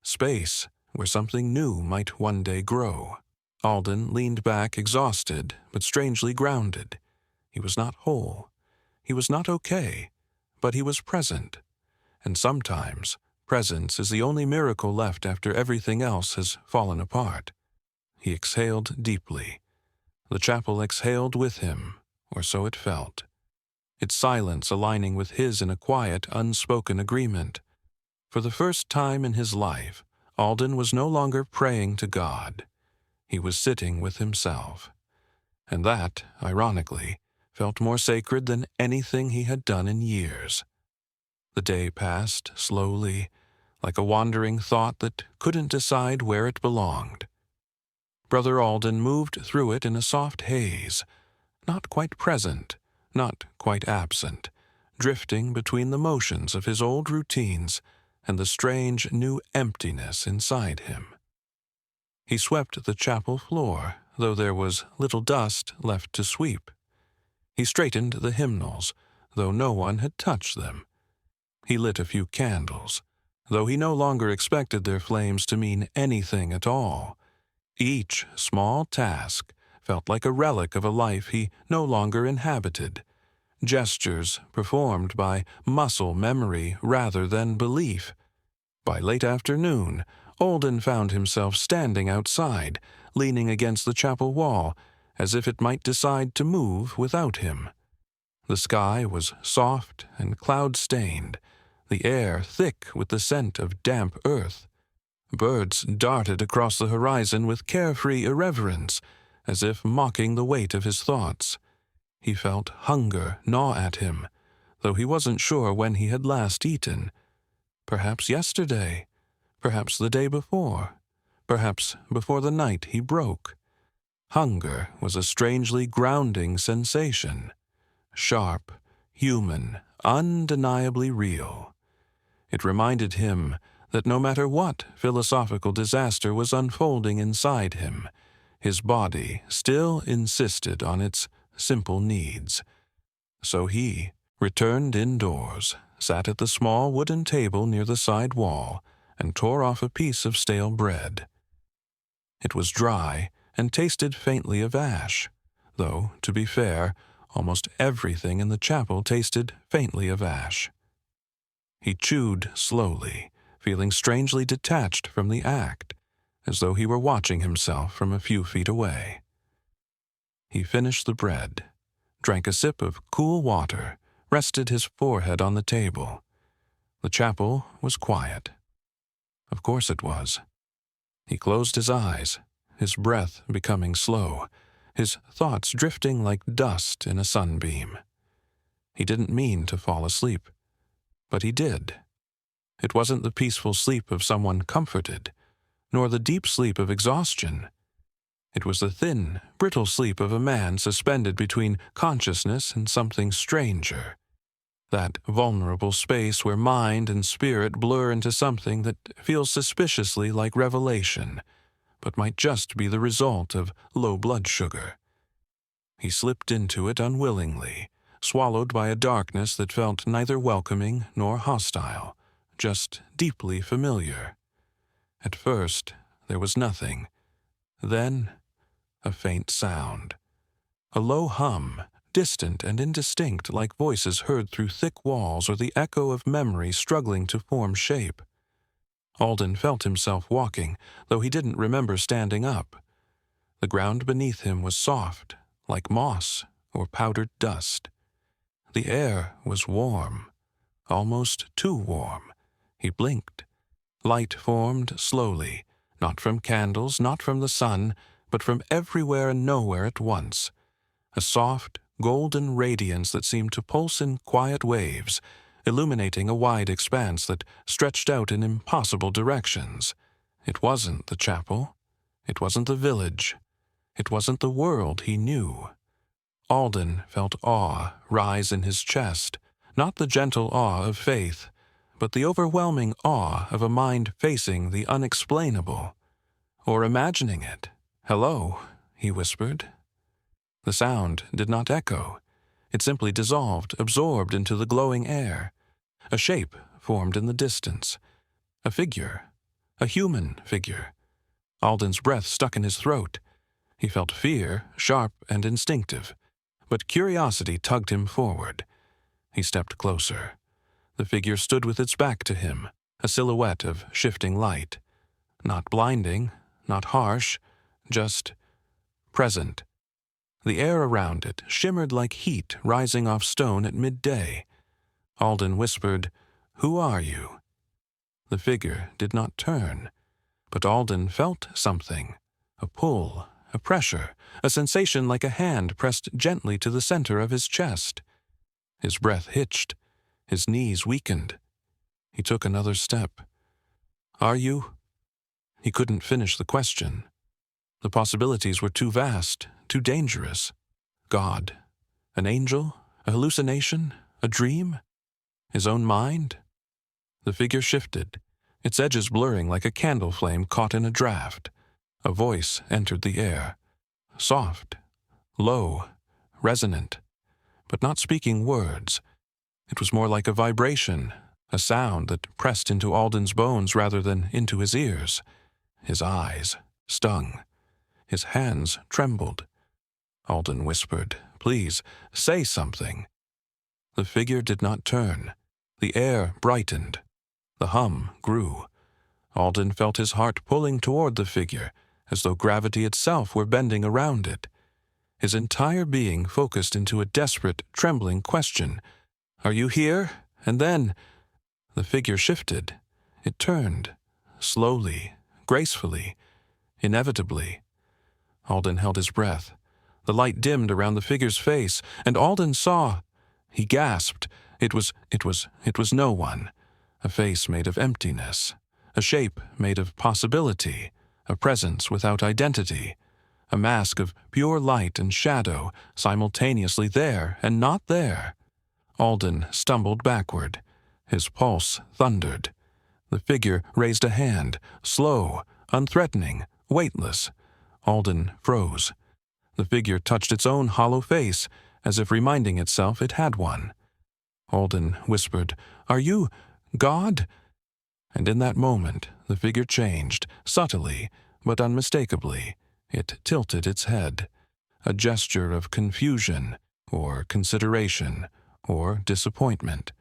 Space where something new might one day grow. Alden leaned back exhausted, but strangely grounded. He was not whole. He was not okay, but he was present. And sometimes, presence is the only miracle left after everything else has fallen apart. He exhaled deeply. The chapel exhaled with him, or so it felt. Its silence aligning with his in a quiet, unspoken agreement. For the first time in his life, Alden was no longer praying to God. He was sitting with himself. And that, ironically, felt more sacred than anything he had done in years. The day passed slowly, like a wandering thought that couldn't decide where it belonged. Brother Alden moved through it in a soft haze, not quite present, not quite absent, drifting between the motions of his old routines and the strange new emptiness inside him. He swept the chapel floor, though there was little dust left to sweep. He straightened the hymnals, though no one had touched them. He lit a few candles, though he no longer expected their flames to mean anything at all. Each small task felt like a relic of a life he no longer inhabited, gestures performed by muscle memory rather than belief. By late afternoon, Alden found himself standing outside, leaning against the chapel wall, as if it might decide to move without him. The sky was soft and cloud-stained, the air thick with the scent of damp earth. Birds darted across the horizon with carefree irreverence, as if mocking the weight of his thoughts. He felt hunger gnaw at him, though he wasn't sure when he had last eaten. Perhaps yesterday, perhaps the day before, perhaps before the night he broke. Hunger was a strangely grounding sensation, sharp, human, undeniably real. It reminded him that no matter what philosophical disaster was unfolding inside him, his body still insisted on its simple needs. So he returned indoors, sat at the small wooden table near the side wall, and tore off a piece of stale bread. It was dry and tasted faintly of ash, though, to be fair, almost everything in the chapel tasted faintly of ash. He chewed slowly, feeling strangely detached from the act, as though he were watching himself from a few feet away. He finished the bread, drank a sip of cool water, rested his forehead on the table. The chapel was quiet. Of course it was. He closed his eyes, his breath becoming slow, his thoughts drifting like dust in a sunbeam. He didn't mean to fall asleep, but he did. It wasn't the peaceful sleep of someone comforted, nor the deep sleep of exhaustion. It was the thin, brittle sleep of a man suspended between consciousness and something stranger. That vulnerable space where mind and spirit blur into something that feels suspiciously like revelation, but might just be the result of low blood sugar. He slipped into it unwillingly, swallowed by a darkness that felt neither welcoming nor hostile, just deeply familiar. At first, there was nothing. Then, a faint sound. A low hum, distant and indistinct like voices heard through thick walls or the echo of memory struggling to form shape. Alden felt himself walking, though he didn't remember standing up. The ground beneath him was soft, like moss or powdered dust. The air was warm, almost too warm. He blinked. Light formed slowly, not from candles, not from the sun, but from everywhere and nowhere at once. A soft, golden radiance that seemed to pulse in quiet waves, illuminating a wide expanse that stretched out in impossible directions. It wasn't the chapel. It wasn't the village. It wasn't the world he knew. Alden felt awe rise in his chest, not the gentle awe of faith, but the overwhelming awe of a mind facing the unexplainable, or imagining it. "Hello," he whispered. The sound did not echo. It simply dissolved, absorbed into the glowing air. A shape formed in the distance. A figure. A human figure. Alden's breath stuck in his throat. He felt fear, sharp and instinctive, but curiosity tugged him forward. He stepped closer. The figure stood with its back to him, a silhouette of shifting light. Not blinding, not harsh, just present. The air around it shimmered like heat rising off stone at midday. Alden whispered, "Who are you?" The figure did not turn, but Alden felt something, a pull, a pressure, a sensation like a hand pressed gently to the center of his chest. His breath hitched. His knees weakened. He took another step. "Are you?" He couldn't finish the question. The possibilities were too vast, too dangerous. God? An angel? A hallucination? A dream? His own mind? The figure shifted, its edges blurring like a candle flame caught in a draft. A voice entered the air. Soft, low, resonant, but not speaking words. It was more like a vibration, a sound that pressed into Alden's bones rather than into his ears. His eyes stung. His hands trembled. Alden whispered, "Please, say something." The figure did not turn. The air brightened. The hum grew. Alden felt his heart pulling toward the figure, as though gravity itself were bending around it. His entire being focused into a desperate, trembling question. "Are you here?" And then the figure shifted. It turned, slowly, gracefully, inevitably. Alden held his breath. The light dimmed around the figure's face, and Alden saw. He gasped. It was no one. A face made of emptiness. A shape made of possibility. A presence without identity. A mask of pure light and shadow, simultaneously there and not there. Alden stumbled backward. His pulse thundered. The figure raised a hand, slow, unthreatening, weightless. Alden froze. The figure touched its own hollow face, as if reminding itself it had one. Alden whispered, "Are you God?" And in that moment, the figure changed, subtly, but unmistakably. It tilted its head. A gesture of confusion, or consideration, or disappointment.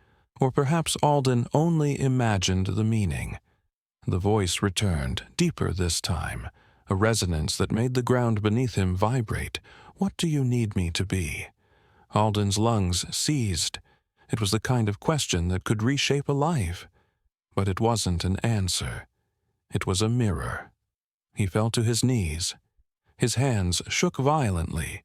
Or perhaps Alden only imagined the meaning. The voice returned, deeper this time, a resonance that made the ground beneath him vibrate. "What do you need me to be?" Alden's lungs seized. It was the kind of question that could reshape a life. But it wasn't an answer. It was a mirror. He fell to his knees. His hands shook violently.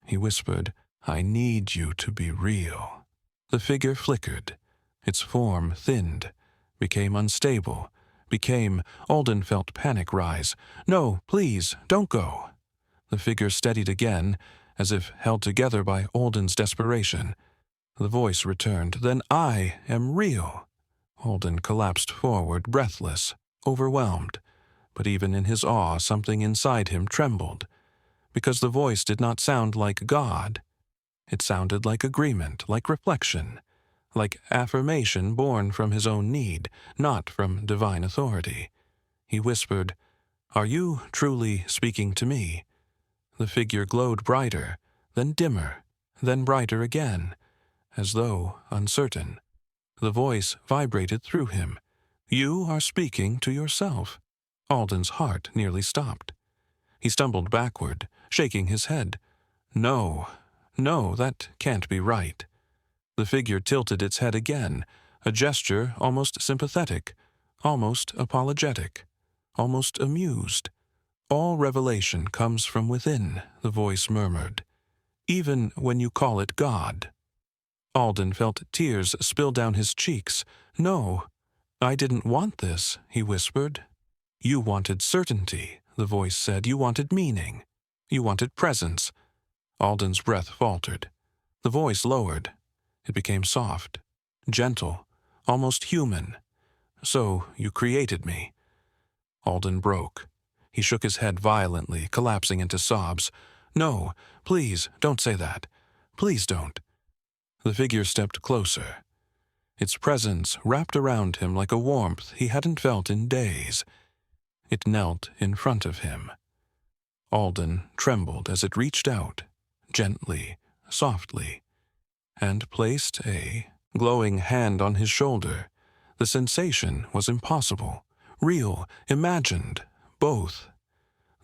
He whispered, "I need you to be real." The figure flickered. Its form thinned, became unstable, Alden felt panic rise. "No, please, don't go." The figure steadied again, as if held together by Alden's desperation. The voice returned, "Then I am real." Alden collapsed forward, breathless, overwhelmed. But even in his awe, something inside him trembled. Because the voice did not sound like God. It sounded like agreement, like reflection, like affirmation born from his own need, not from divine authority. He whispered, Are you truly speaking to me? The figure glowed brighter, then dimmer, then brighter again, as though uncertain. The voice vibrated through him. You are speaking to yourself. Alden's heart nearly stopped. He stumbled backward, shaking his head. No, no, that can't be right. The figure tilted its head again, a gesture almost sympathetic, almost apologetic, almost amused. All revelation comes from within, the voice murmured, even when you call it God. Alden felt tears spill down his cheeks. No, I didn't want this, he whispered. You wanted certainty, the voice said. You wanted meaning. You wanted presence. Alden's breath faltered. The voice lowered. It became soft, gentle, almost human. So you created me. Alden broke. He shook his head violently, collapsing into sobs. No, please, don't say that. Please don't. The figure stepped closer. Its presence wrapped around him like a warmth he hadn't felt in days. It knelt in front of him. Alden trembled as it reached out, gently, softly, and placed a glowing hand on his shoulder. The sensation was impossible, real, imagined, both.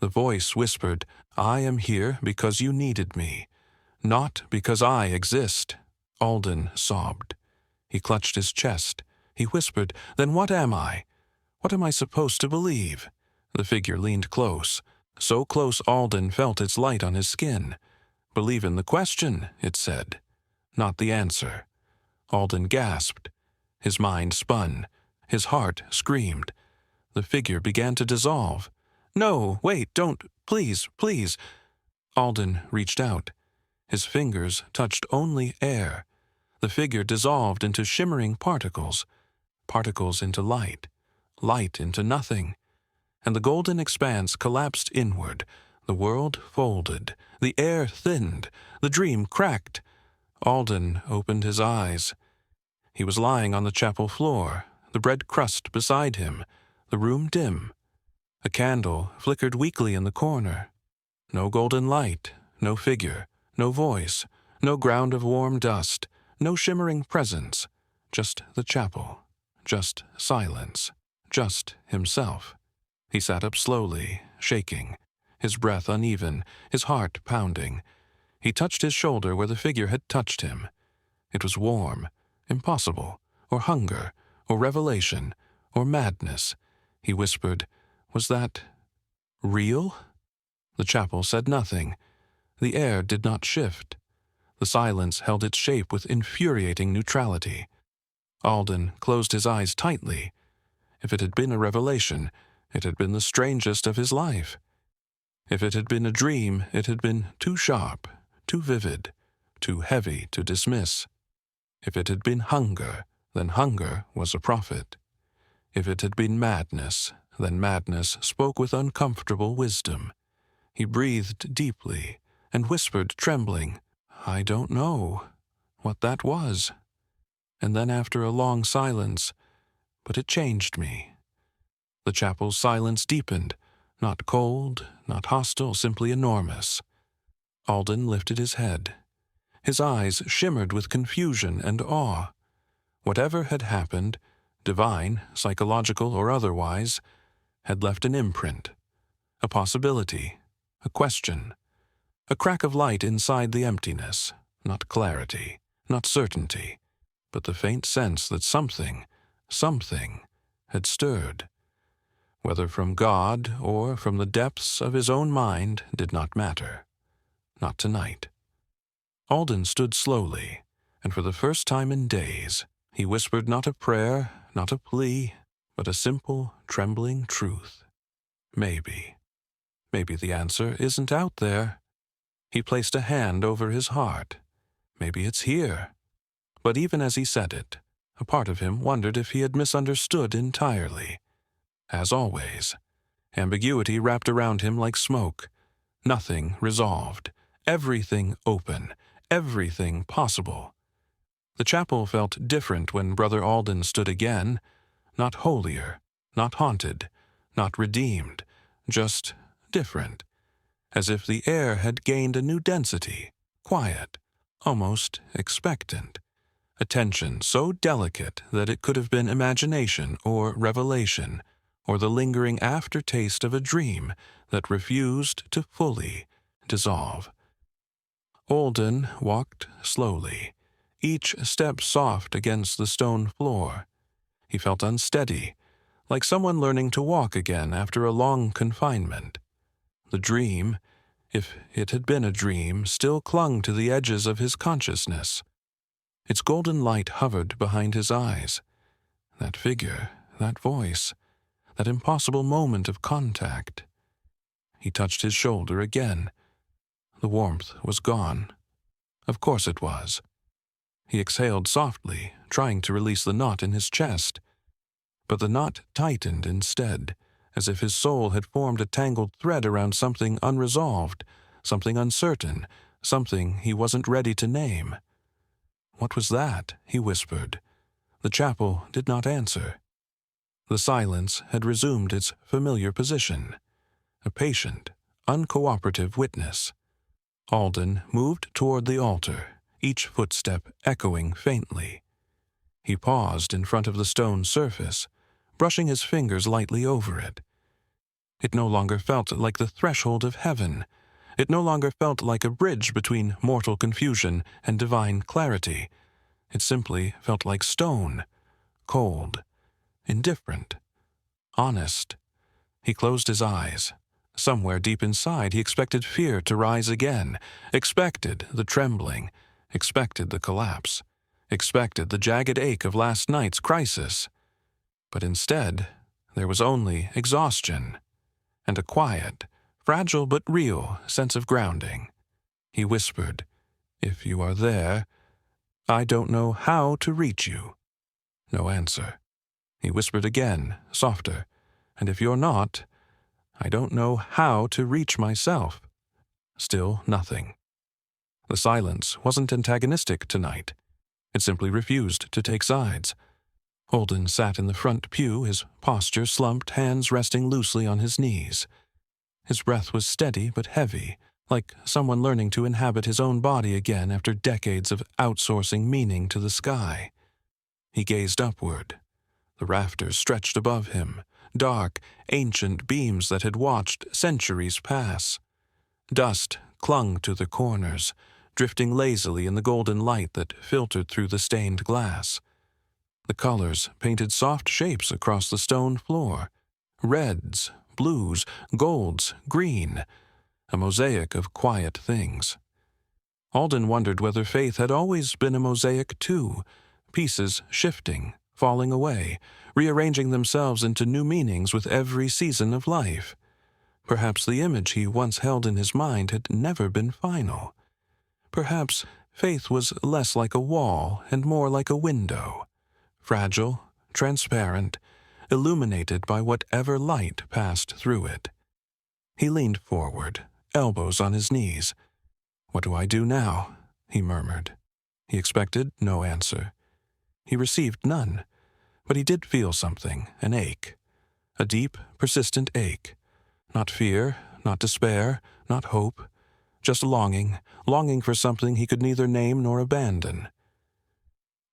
The voice whispered, I am here because you needed me, not because I exist. Alden sobbed. He clutched his chest. He whispered, Then what am I? What am I supposed to believe? The figure leaned close, so close Alden felt its light on his skin. Believe in the question, it said, not the answer. Alden gasped. His mind spun. His heart screamed. The figure began to dissolve. No, wait, don't, please, please. Alden reached out. His fingers touched only air. The figure dissolved into shimmering particles, particles into light, light into nothing. And the golden expanse collapsed inward. The world folded. The air thinned. The dream cracked. Alden opened his eyes. He was lying on the chapel floor, the bread crust beside him, the room dim. A candle flickered weakly in the corner. No golden light, no figure, no voice, no ground of warm dust, no shimmering presence, just the chapel, just silence, just himself. He sat up slowly, shaking, his breath uneven, his heart pounding. He touched his shoulder where the figure had touched him. It was warm, impossible, or hunger, or revelation, or madness. He whispered, Was that real? The chapel said nothing. The air did not shift. The silence held its shape with infuriating neutrality. Alden closed his eyes tightly. If it had been a revelation, it had been the strangest of his life. If it had been a dream, it had been too sharp, too vivid, too heavy to dismiss. If it had been hunger, then hunger was a prophet. If it had been madness, then madness spoke with uncomfortable wisdom. He breathed deeply and whispered, trembling, I don't know what that was. And then after a long silence, but it changed me. The chapel's silence deepened, not cold, not hostile, simply enormous. Alden lifted his head. His eyes shimmered with confusion and awe. Whatever had happened, divine, psychological, or otherwise, had left an imprint, a possibility, a question, a crack of light inside the emptiness, not clarity, not certainty, but the faint sense that something had stirred. Whether from God or from the depths of his own mind did not matter. Not tonight. Alden stood slowly, and for the first time in days, he whispered not a prayer, not a plea, but a simple, trembling truth. Maybe the answer isn't out there. He placed a hand over his heart. Maybe it's here. But even as he said it, a part of him wondered if he had misunderstood entirely. As always, ambiguity wrapped around him like smoke. Nothing resolved. Everything open. Everything possible. The chapel felt different when Brother Alden stood again. Not holier, not haunted, not redeemed, just different, as if the air had gained a new density, quiet, almost expectant, a tension so delicate that it could have been imagination or revelation, or the lingering aftertaste of a dream that refused to fully dissolve. Alden walked slowly, each step soft against the stone floor. He felt unsteady, like someone learning to walk again after a long confinement. The dream, if it had been a dream, still clung to the edges of his consciousness. Its golden light hovered behind his eyes. That figure, that voice, that impossible moment of contact. He touched his shoulder again. The warmth was gone. Of course it was. He exhaled softly, trying to release the knot in his chest. But the knot tightened instead, as if his soul had formed a tangled thread around something unresolved, something uncertain, something he wasn't ready to name. "What was that?" he whispered. The chapel did not answer. The silence had resumed its familiar position, a patient, uncooperative witness. Alden moved toward the altar, each footstep echoing faintly. He paused in front of the stone surface, brushing his fingers lightly over it. It no longer felt like the threshold of heaven. It no longer felt like a bridge between mortal confusion and divine clarity. It simply felt like stone, cold, indifferent, honest. He closed his eyes. Somewhere deep inside he expected fear to rise again, expected the trembling, expected the collapse, expected the jagged ache of last night's crisis. But instead, there was only exhaustion, and a quiet, fragile but real sense of grounding. He whispered, "If you are there, I don't know how to reach you." No answer. He whispered again, softer, "And if you're not, I don't know how to reach myself." Still nothing. The silence wasn't antagonistic tonight. It simply refused to take sides. Alden sat in the front pew, his posture slumped, hands resting loosely on his knees. His breath was steady but heavy, like someone learning to inhabit his own body again after decades of outsourcing meaning to the sky. He gazed upward. The rafters stretched above him, dark, ancient beams that had watched centuries pass. Dust clung to the corners, drifting lazily in the golden light that filtered through the stained glass. The colors painted soft shapes across the stone floor. Reds, blues, golds, green. A mosaic of quiet things. Alden wondered whether faith had always been a mosaic too, pieces shifting, falling away, rearranging themselves into new meanings with every season of life. Perhaps the image he once held in his mind had never been final. Perhaps faith was less like a wall and more like a window, fragile, transparent, illuminated by whatever light passed through it. He leaned forward, elbows on his knees. "What do I do now?" he murmured. He expected no answer. He received none, but he did feel something, an ache, a deep, persistent ache. Not fear, not despair, not hope, just longing, longing for something he could neither name nor abandon.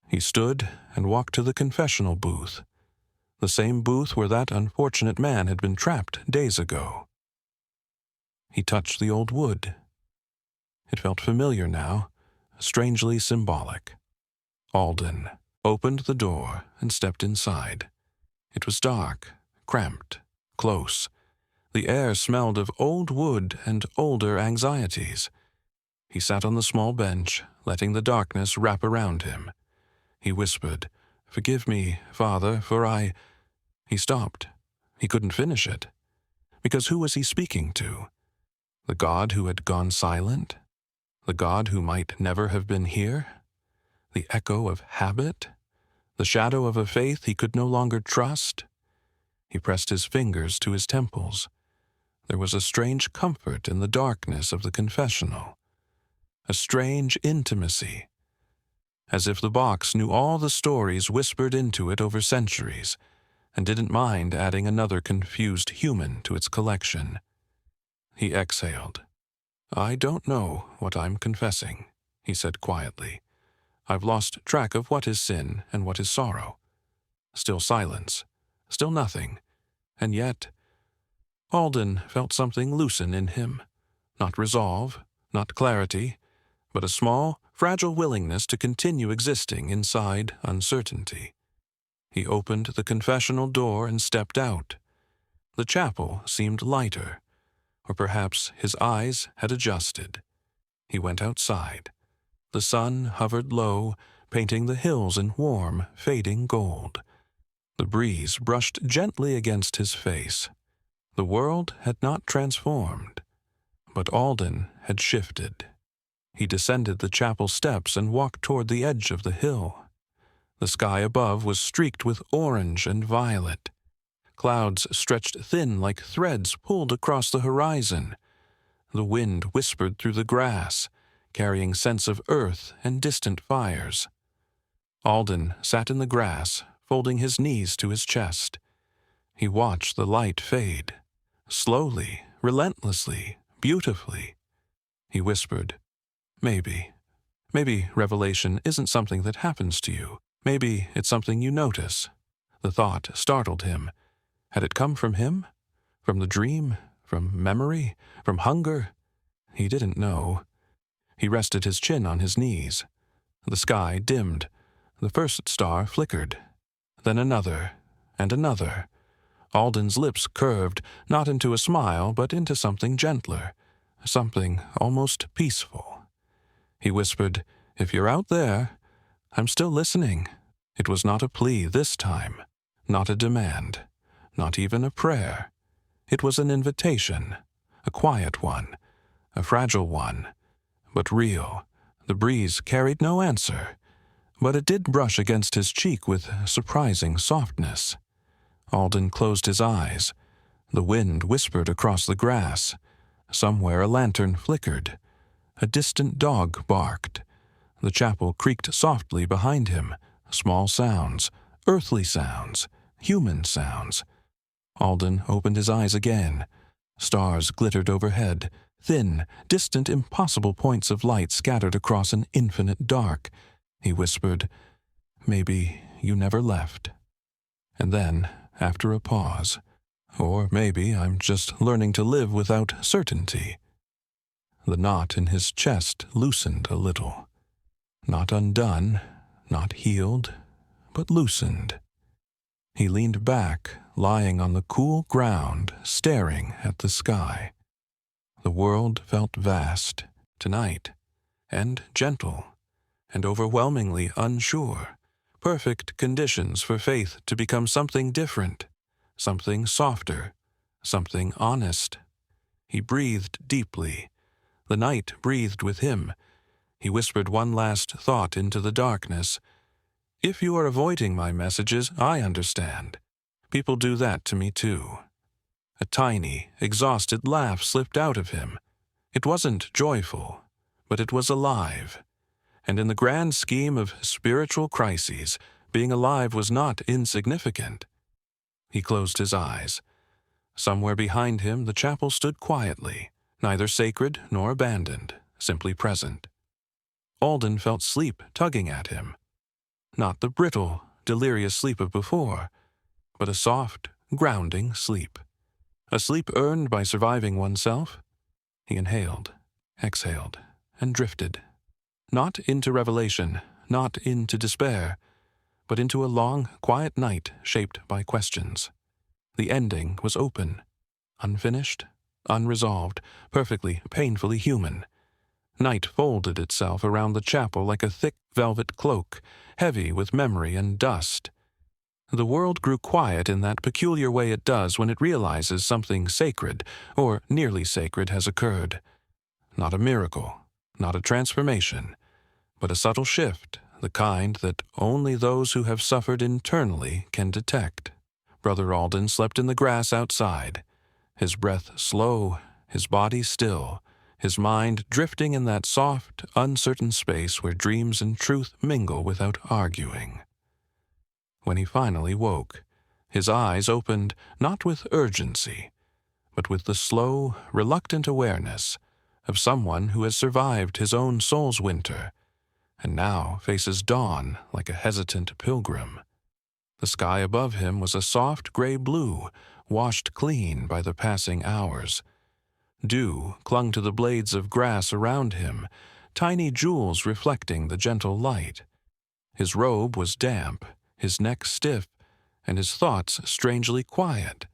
He stood and walked to the confessional booth, the same booth where that unfortunate man had been trapped days ago. He touched the old wood. It felt familiar now, strangely symbolic. Alden opened the door and stepped inside. It was dark, cramped, close. The air smelled of old wood and older anxieties. He sat on the small bench, letting the darkness wrap around him. He whispered, "Forgive me, Father, for I—" He stopped. He couldn't finish it. Because who was he speaking to? The God who had gone silent? The God who might never have been here? The echo of habit? The shadow of a faith he could no longer trust? He pressed his fingers to his temples. There was a strange comfort in the darkness of the confessional. A strange intimacy. As if the box knew all the stories whispered into it over centuries. and didn't mind adding another confused human to its collection. He exhaled. "I don't know what I'm confessing," he said quietly. "I've lost track of what is sin and what is sorrow. Still silence, still nothing, and yet—" Alden felt something loosen in him. Not resolve, not clarity, but a small, fragile willingness to continue existing inside uncertainty. He opened the confessional door and stepped out. The chapel seemed lighter, or perhaps his eyes had adjusted. He went outside. The sun hovered low, painting the hills in warm, fading gold. The breeze brushed gently against his face. The world had not transformed, but Alden had shifted. He descended the chapel steps and walked toward the edge of the hill. The sky above was streaked with orange and violet. Clouds stretched thin like threads pulled across the horizon. The wind whispered through the grass, carrying scents of earth and distant fires. Alden sat in the grass, folding his knees to his chest. He watched the light fade. Slowly, relentlessly, beautifully. He whispered, "Maybe revelation isn't something that happens to you. Maybe it's something you notice." The thought startled him. Had it come from him? From the dream? From memory? From hunger? He didn't know. He rested his chin on his knees. The sky dimmed. The first star flickered. Then another, and another. Alden's lips curved, not into a smile, but into something gentler, something almost peaceful. He whispered, "If you're out there, I'm still listening." It was not a plea this time, not a demand, not even a prayer. It was an invitation, a quiet one, a fragile one, but real. The breeze carried no answer, but it did brush against his cheek with surprising softness. Alden closed his eyes. The wind whispered across the grass. Somewhere a lantern flickered. A distant dog barked. The chapel creaked softly behind him. Small sounds, earthly sounds, human sounds. Alden opened his eyes again. Stars glittered overhead, thin, distant, impossible points of light scattered across an infinite dark. He whispered, "Maybe you never left." And then, after a pause, "Or maybe I'm just learning to live without certainty." The knot in his chest loosened a little. Not undone, not healed, but loosened. He leaned back, lying on the cool ground, staring at the sky. The world felt vast, tonight, and gentle, and overwhelmingly unsure. Perfect conditions for faith to become something different, something softer, something honest. He breathed deeply. The night breathed with him. He whispered one last thought into the darkness. "If you are avoiding my messages, I understand. People do that to me too." A tiny, exhausted laugh slipped out of him. It wasn't joyful, but it was alive. And in the grand scheme of spiritual crises, being alive was not insignificant. He closed his eyes. Somewhere behind him the chapel stood quietly, neither sacred nor abandoned, simply present. Alden felt sleep tugging at him. Not the brittle, delirious sleep of before, but a soft, grounding sleep. A sleep earned by surviving oneself. He inhaled, exhaled, and drifted. Not into revelation, not into despair, but into a long, quiet night shaped by questions. The ending was open, unfinished, unresolved, perfectly, painfully human. Night folded itself around the chapel like a thick velvet cloak, heavy with memory and dust. The world grew quiet in that peculiar way it does when it realizes something sacred, or nearly sacred, has occurred. Not a miracle, not a transformation, but a subtle shift, the kind that only those who have suffered internally can detect. Brother Alden slept in the grass outside, his breath slow, his body still, his mind drifting in that soft, uncertain space where dreams and truth mingle without arguing. When he finally woke, His eyes opened not with urgency, but with the slow, reluctant awareness of someone who has survived his own soul's winter and now faces dawn like a hesitant pilgrim. The sky above him was a soft gray blue, washed clean by the passing hours. Dew clung to the blades of grass around him, tiny jewels reflecting the gentle light. His robe was damp, his neck stiff, and his thoughts strangely quiet,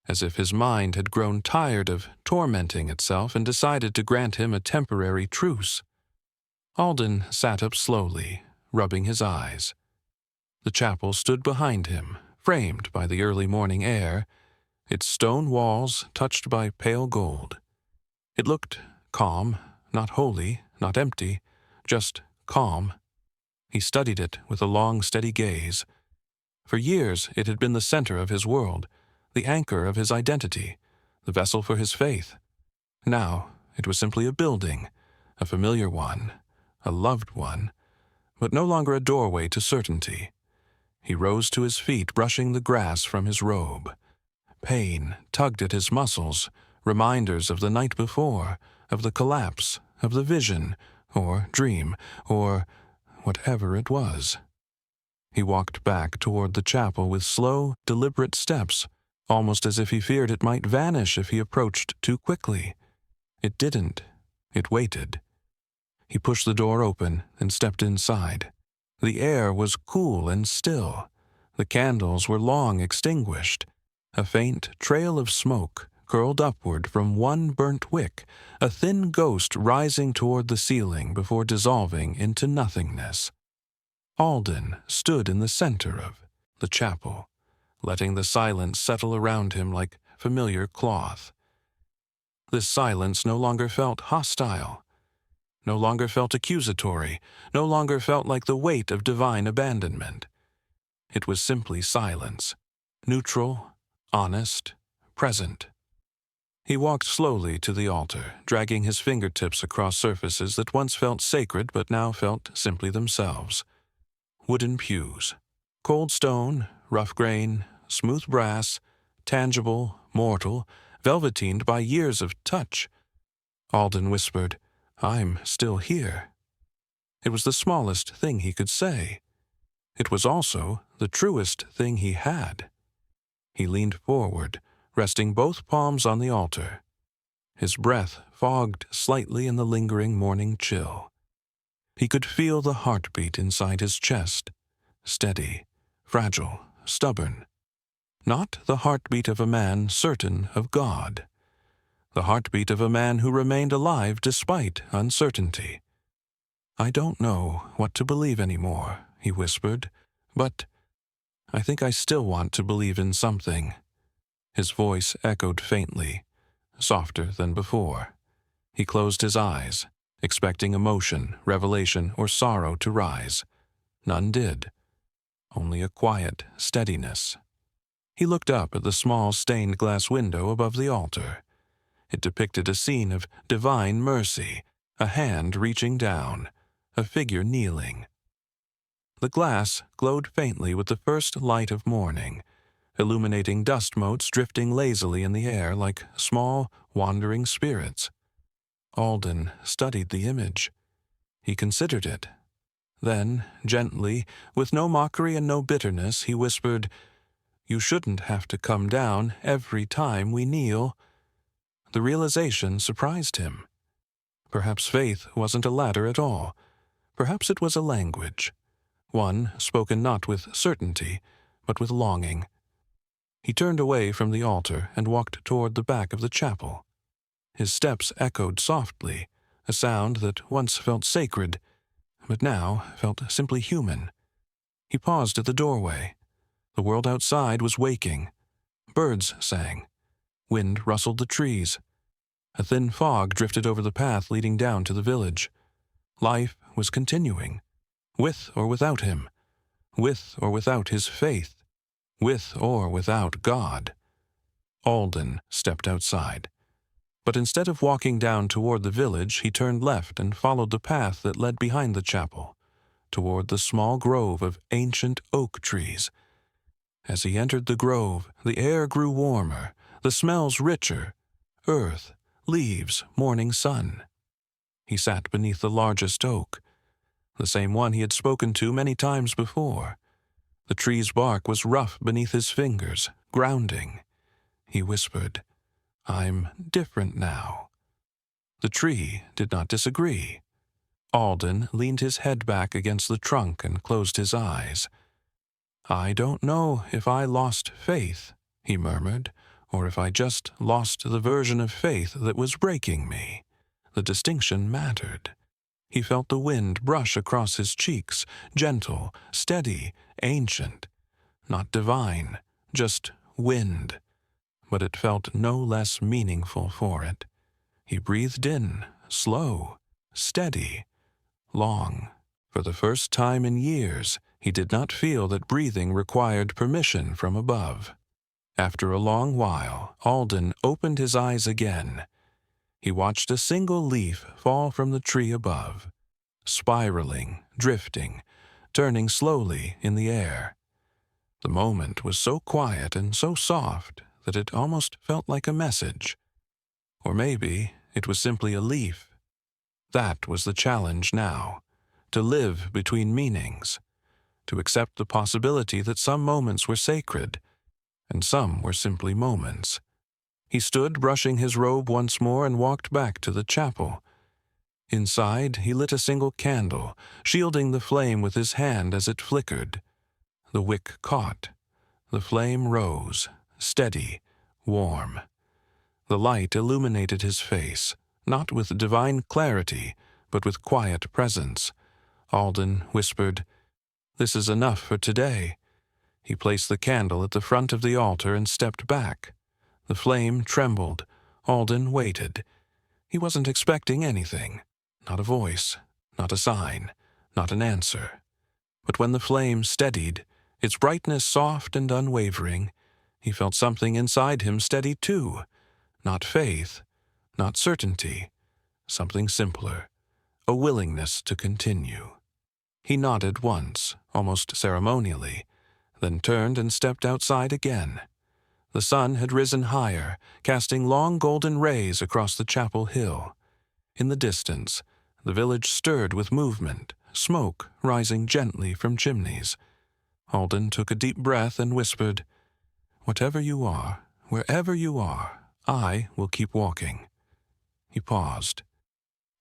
as if his mind had grown tired of tormenting itself and decided to grant him a temporary truce. Alden sat up slowly, rubbing his eyes. The chapel stood behind him, framed by the early morning air, its stone walls touched by pale gold. It looked calm, not holy, not empty, just calm. He studied it with a long, steady gaze. For years it had been the center of his world, the anchor of his identity, the vessel for his faith. Now it was simply a building, a familiar one, a loved one, but no longer a doorway to certainty. He rose to his feet, brushing the grass from his robe. Pain tugged at his muscles, reminders of the night before, of the collapse, of the vision, or dream, or whatever it was. He walked back toward the chapel with slow, deliberate steps, almost as if he feared it might vanish if he approached too quickly. It didn't. It waited. He pushed the door open and stepped inside. The air was cool and still. The candles were long extinguished. A faint trail of smoke curled upward from one burnt wick, a thin ghost rising toward the ceiling before dissolving into nothingness. Alden stood in the center of the chapel, letting the silence settle around him like familiar cloth. This silence no longer felt hostile, no longer felt accusatory, no longer felt like the weight of divine abandonment. It was simply silence, neutral, honest, present. He walked slowly to the altar, dragging his fingertips across surfaces that once felt sacred but now felt simply themselves. Wooden pews, cold stone, rough grain, smooth brass, tangible, mortal, velvetined by years of touch. Alden whispered, "I'm still here." It was the smallest thing he could say. It was also the truest thing he had. He leaned forward, resting both palms on the altar. His breath fogged slightly in the lingering morning chill. He could feel the heartbeat inside his chest, steady, fragile, stubborn. Not the heartbeat of a man certain of God. The heartbeat of a man who remained alive despite uncertainty. "I don't know what to believe anymore," he whispered, "but I think I still want to believe in something." His voice echoed faintly, softer than before. He closed his eyes, expecting emotion, revelation, or sorrow to rise. None did. Only a quiet steadiness. He looked up at the small stained glass window above the altar. It depicted a scene of divine mercy, a hand reaching down, a figure kneeling. The glass glowed faintly with the first light of morning, illuminating dust motes drifting lazily in the air like small, wandering spirits. Alden studied the image. He considered it. Then, gently, with no mockery and no bitterness, he whispered, "You shouldn't have to come down every time we kneel." The realization surprised him. Perhaps faith wasn't a ladder at all. Perhaps it was a language, one spoken not with certainty, but with longing. He turned away from the altar and walked toward the back of the chapel. His steps echoed softly, a sound that once felt sacred, but now felt simply human. He paused at the doorway. The world outside was waking. Birds sang. Wind rustled the trees. A thin fog drifted over the path leading down to the village. Life was continuing, with or without him, with or without his faith, with or without God. Alden stepped outside. But instead of walking down toward the village, he turned left and followed the path that led behind the chapel, toward the small grove of ancient oak trees. As he entered the grove, the air grew warmer, the smells richer. Earth, leaves, morning sun. He sat beneath the largest oak, the same one he had spoken to many times before. The tree's bark was rough beneath his fingers, grounding. He whispered, "I'm different now." The tree did not disagree. Alden leaned his head back against the trunk and closed his eyes. "I don't know if I lost faith," he murmured, "or if I just lost the version of faith that was breaking me." The distinction mattered. He felt the wind brush across his cheeks, gentle, steady, ancient. Not divine, just wind. But it felt no less meaningful for it. He breathed in, slow, steady, long. For the first time in years, he did not feel that breathing required permission from above. After a long while, Alden opened his eyes again. He watched a single leaf fall from the tree above, spiraling, drifting, turning slowly in the air. The moment was so quiet and so soft that it almost felt like a message. Or maybe it was simply a leaf. That was the challenge now, to live between meanings, to accept the possibility that some moments were sacred, and some were simply moments. He stood brushing his robe once more and walked back to the chapel. Inside, he lit a single candle, shielding the flame with his hand as it flickered. The wick caught. The flame rose, steady, warm. The light illuminated his face, not with divine clarity, but with quiet presence. Alden whispered, "This is enough for today." He placed the candle at the front of the altar and stepped back. The flame trembled. Alden waited. He wasn't expecting anything. Not a voice, not a sign, not an answer. But when the flame steadied, its brightness soft and unwavering, he felt something inside him steady too. Not faith, not certainty, something simpler, a willingness to continue. He nodded once, almost ceremonially, then turned and stepped outside again. The sun had risen higher, casting long golden rays across the chapel hill. In the distance, the village stirred with movement, smoke rising gently from chimneys. Alden took a deep breath and whispered, "Whatever you are, wherever you are, I will keep walking." He paused.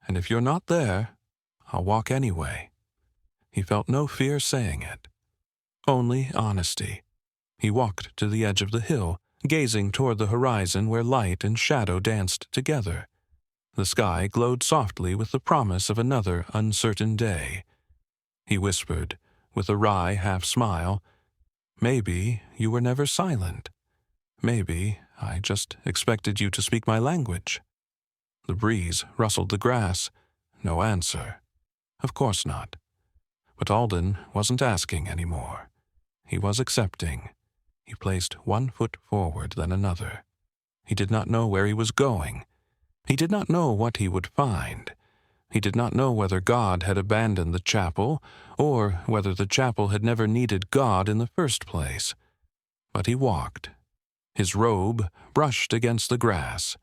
"And if you're not there, I'll walk anyway." He felt no fear saying it, only honesty. He walked to the edge of the hill, gazing toward the horizon where light and shadow danced together. The sky glowed softly with the promise of another uncertain day. He whispered, with a wry half-smile, "Maybe you were never silent. Maybe I just expected you to speak my language." The breeze rustled the grass. No answer. Of course not. But Alden wasn't asking anymore. He was accepting. He placed one foot forward, then another. He did not know where he was going. He did not know what he would find. He did not know whether God had abandoned the chapel, or whether the chapel had never needed God in the first place. But he walked. His robe brushed against the grass.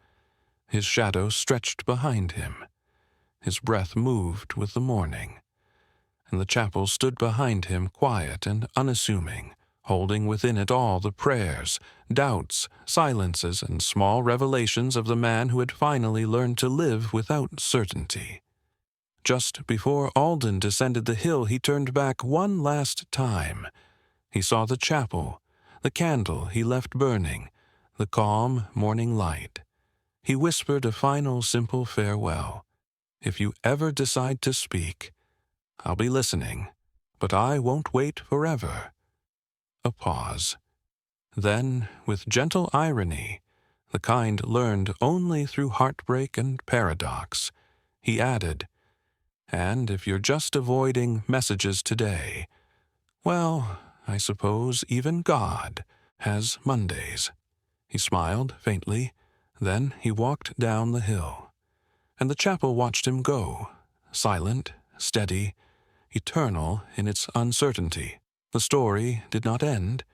His shadow stretched behind him. His breath moved with the morning. And the chapel stood behind him quiet and unassuming, holding within it all the prayers, doubts, silences, and small revelations of the man who had finally learned to live without certainty. Just before Alden descended the hill, he turned back one last time. He saw the chapel, the candle he left burning, the calm morning light. He whispered a final simple farewell. "If you ever decide to speak, I'll be listening, but I won't wait forever." A pause. Then, with gentle irony, the kind learned only through heartbreak and paradox, he added, "And if you're just avoiding messages today, well, I suppose even God has Mondays." He smiled faintly, then he walked down the hill. And the chapel watched him go, silent, steady, eternal in its uncertainty. The story did not end.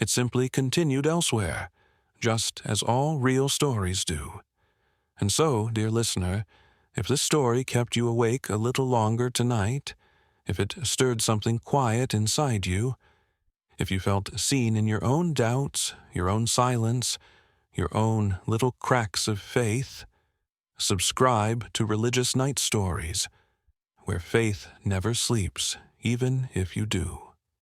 It simply continued elsewhere, just as all real stories do. And so, dear listener, if this story kept you awake a little longer tonight, if it stirred something quiet inside you, if you felt seen in your own doubts, your own silence, your own little cracks of faith, subscribe to Religious Night Stories, where faith never sleeps, even if you do.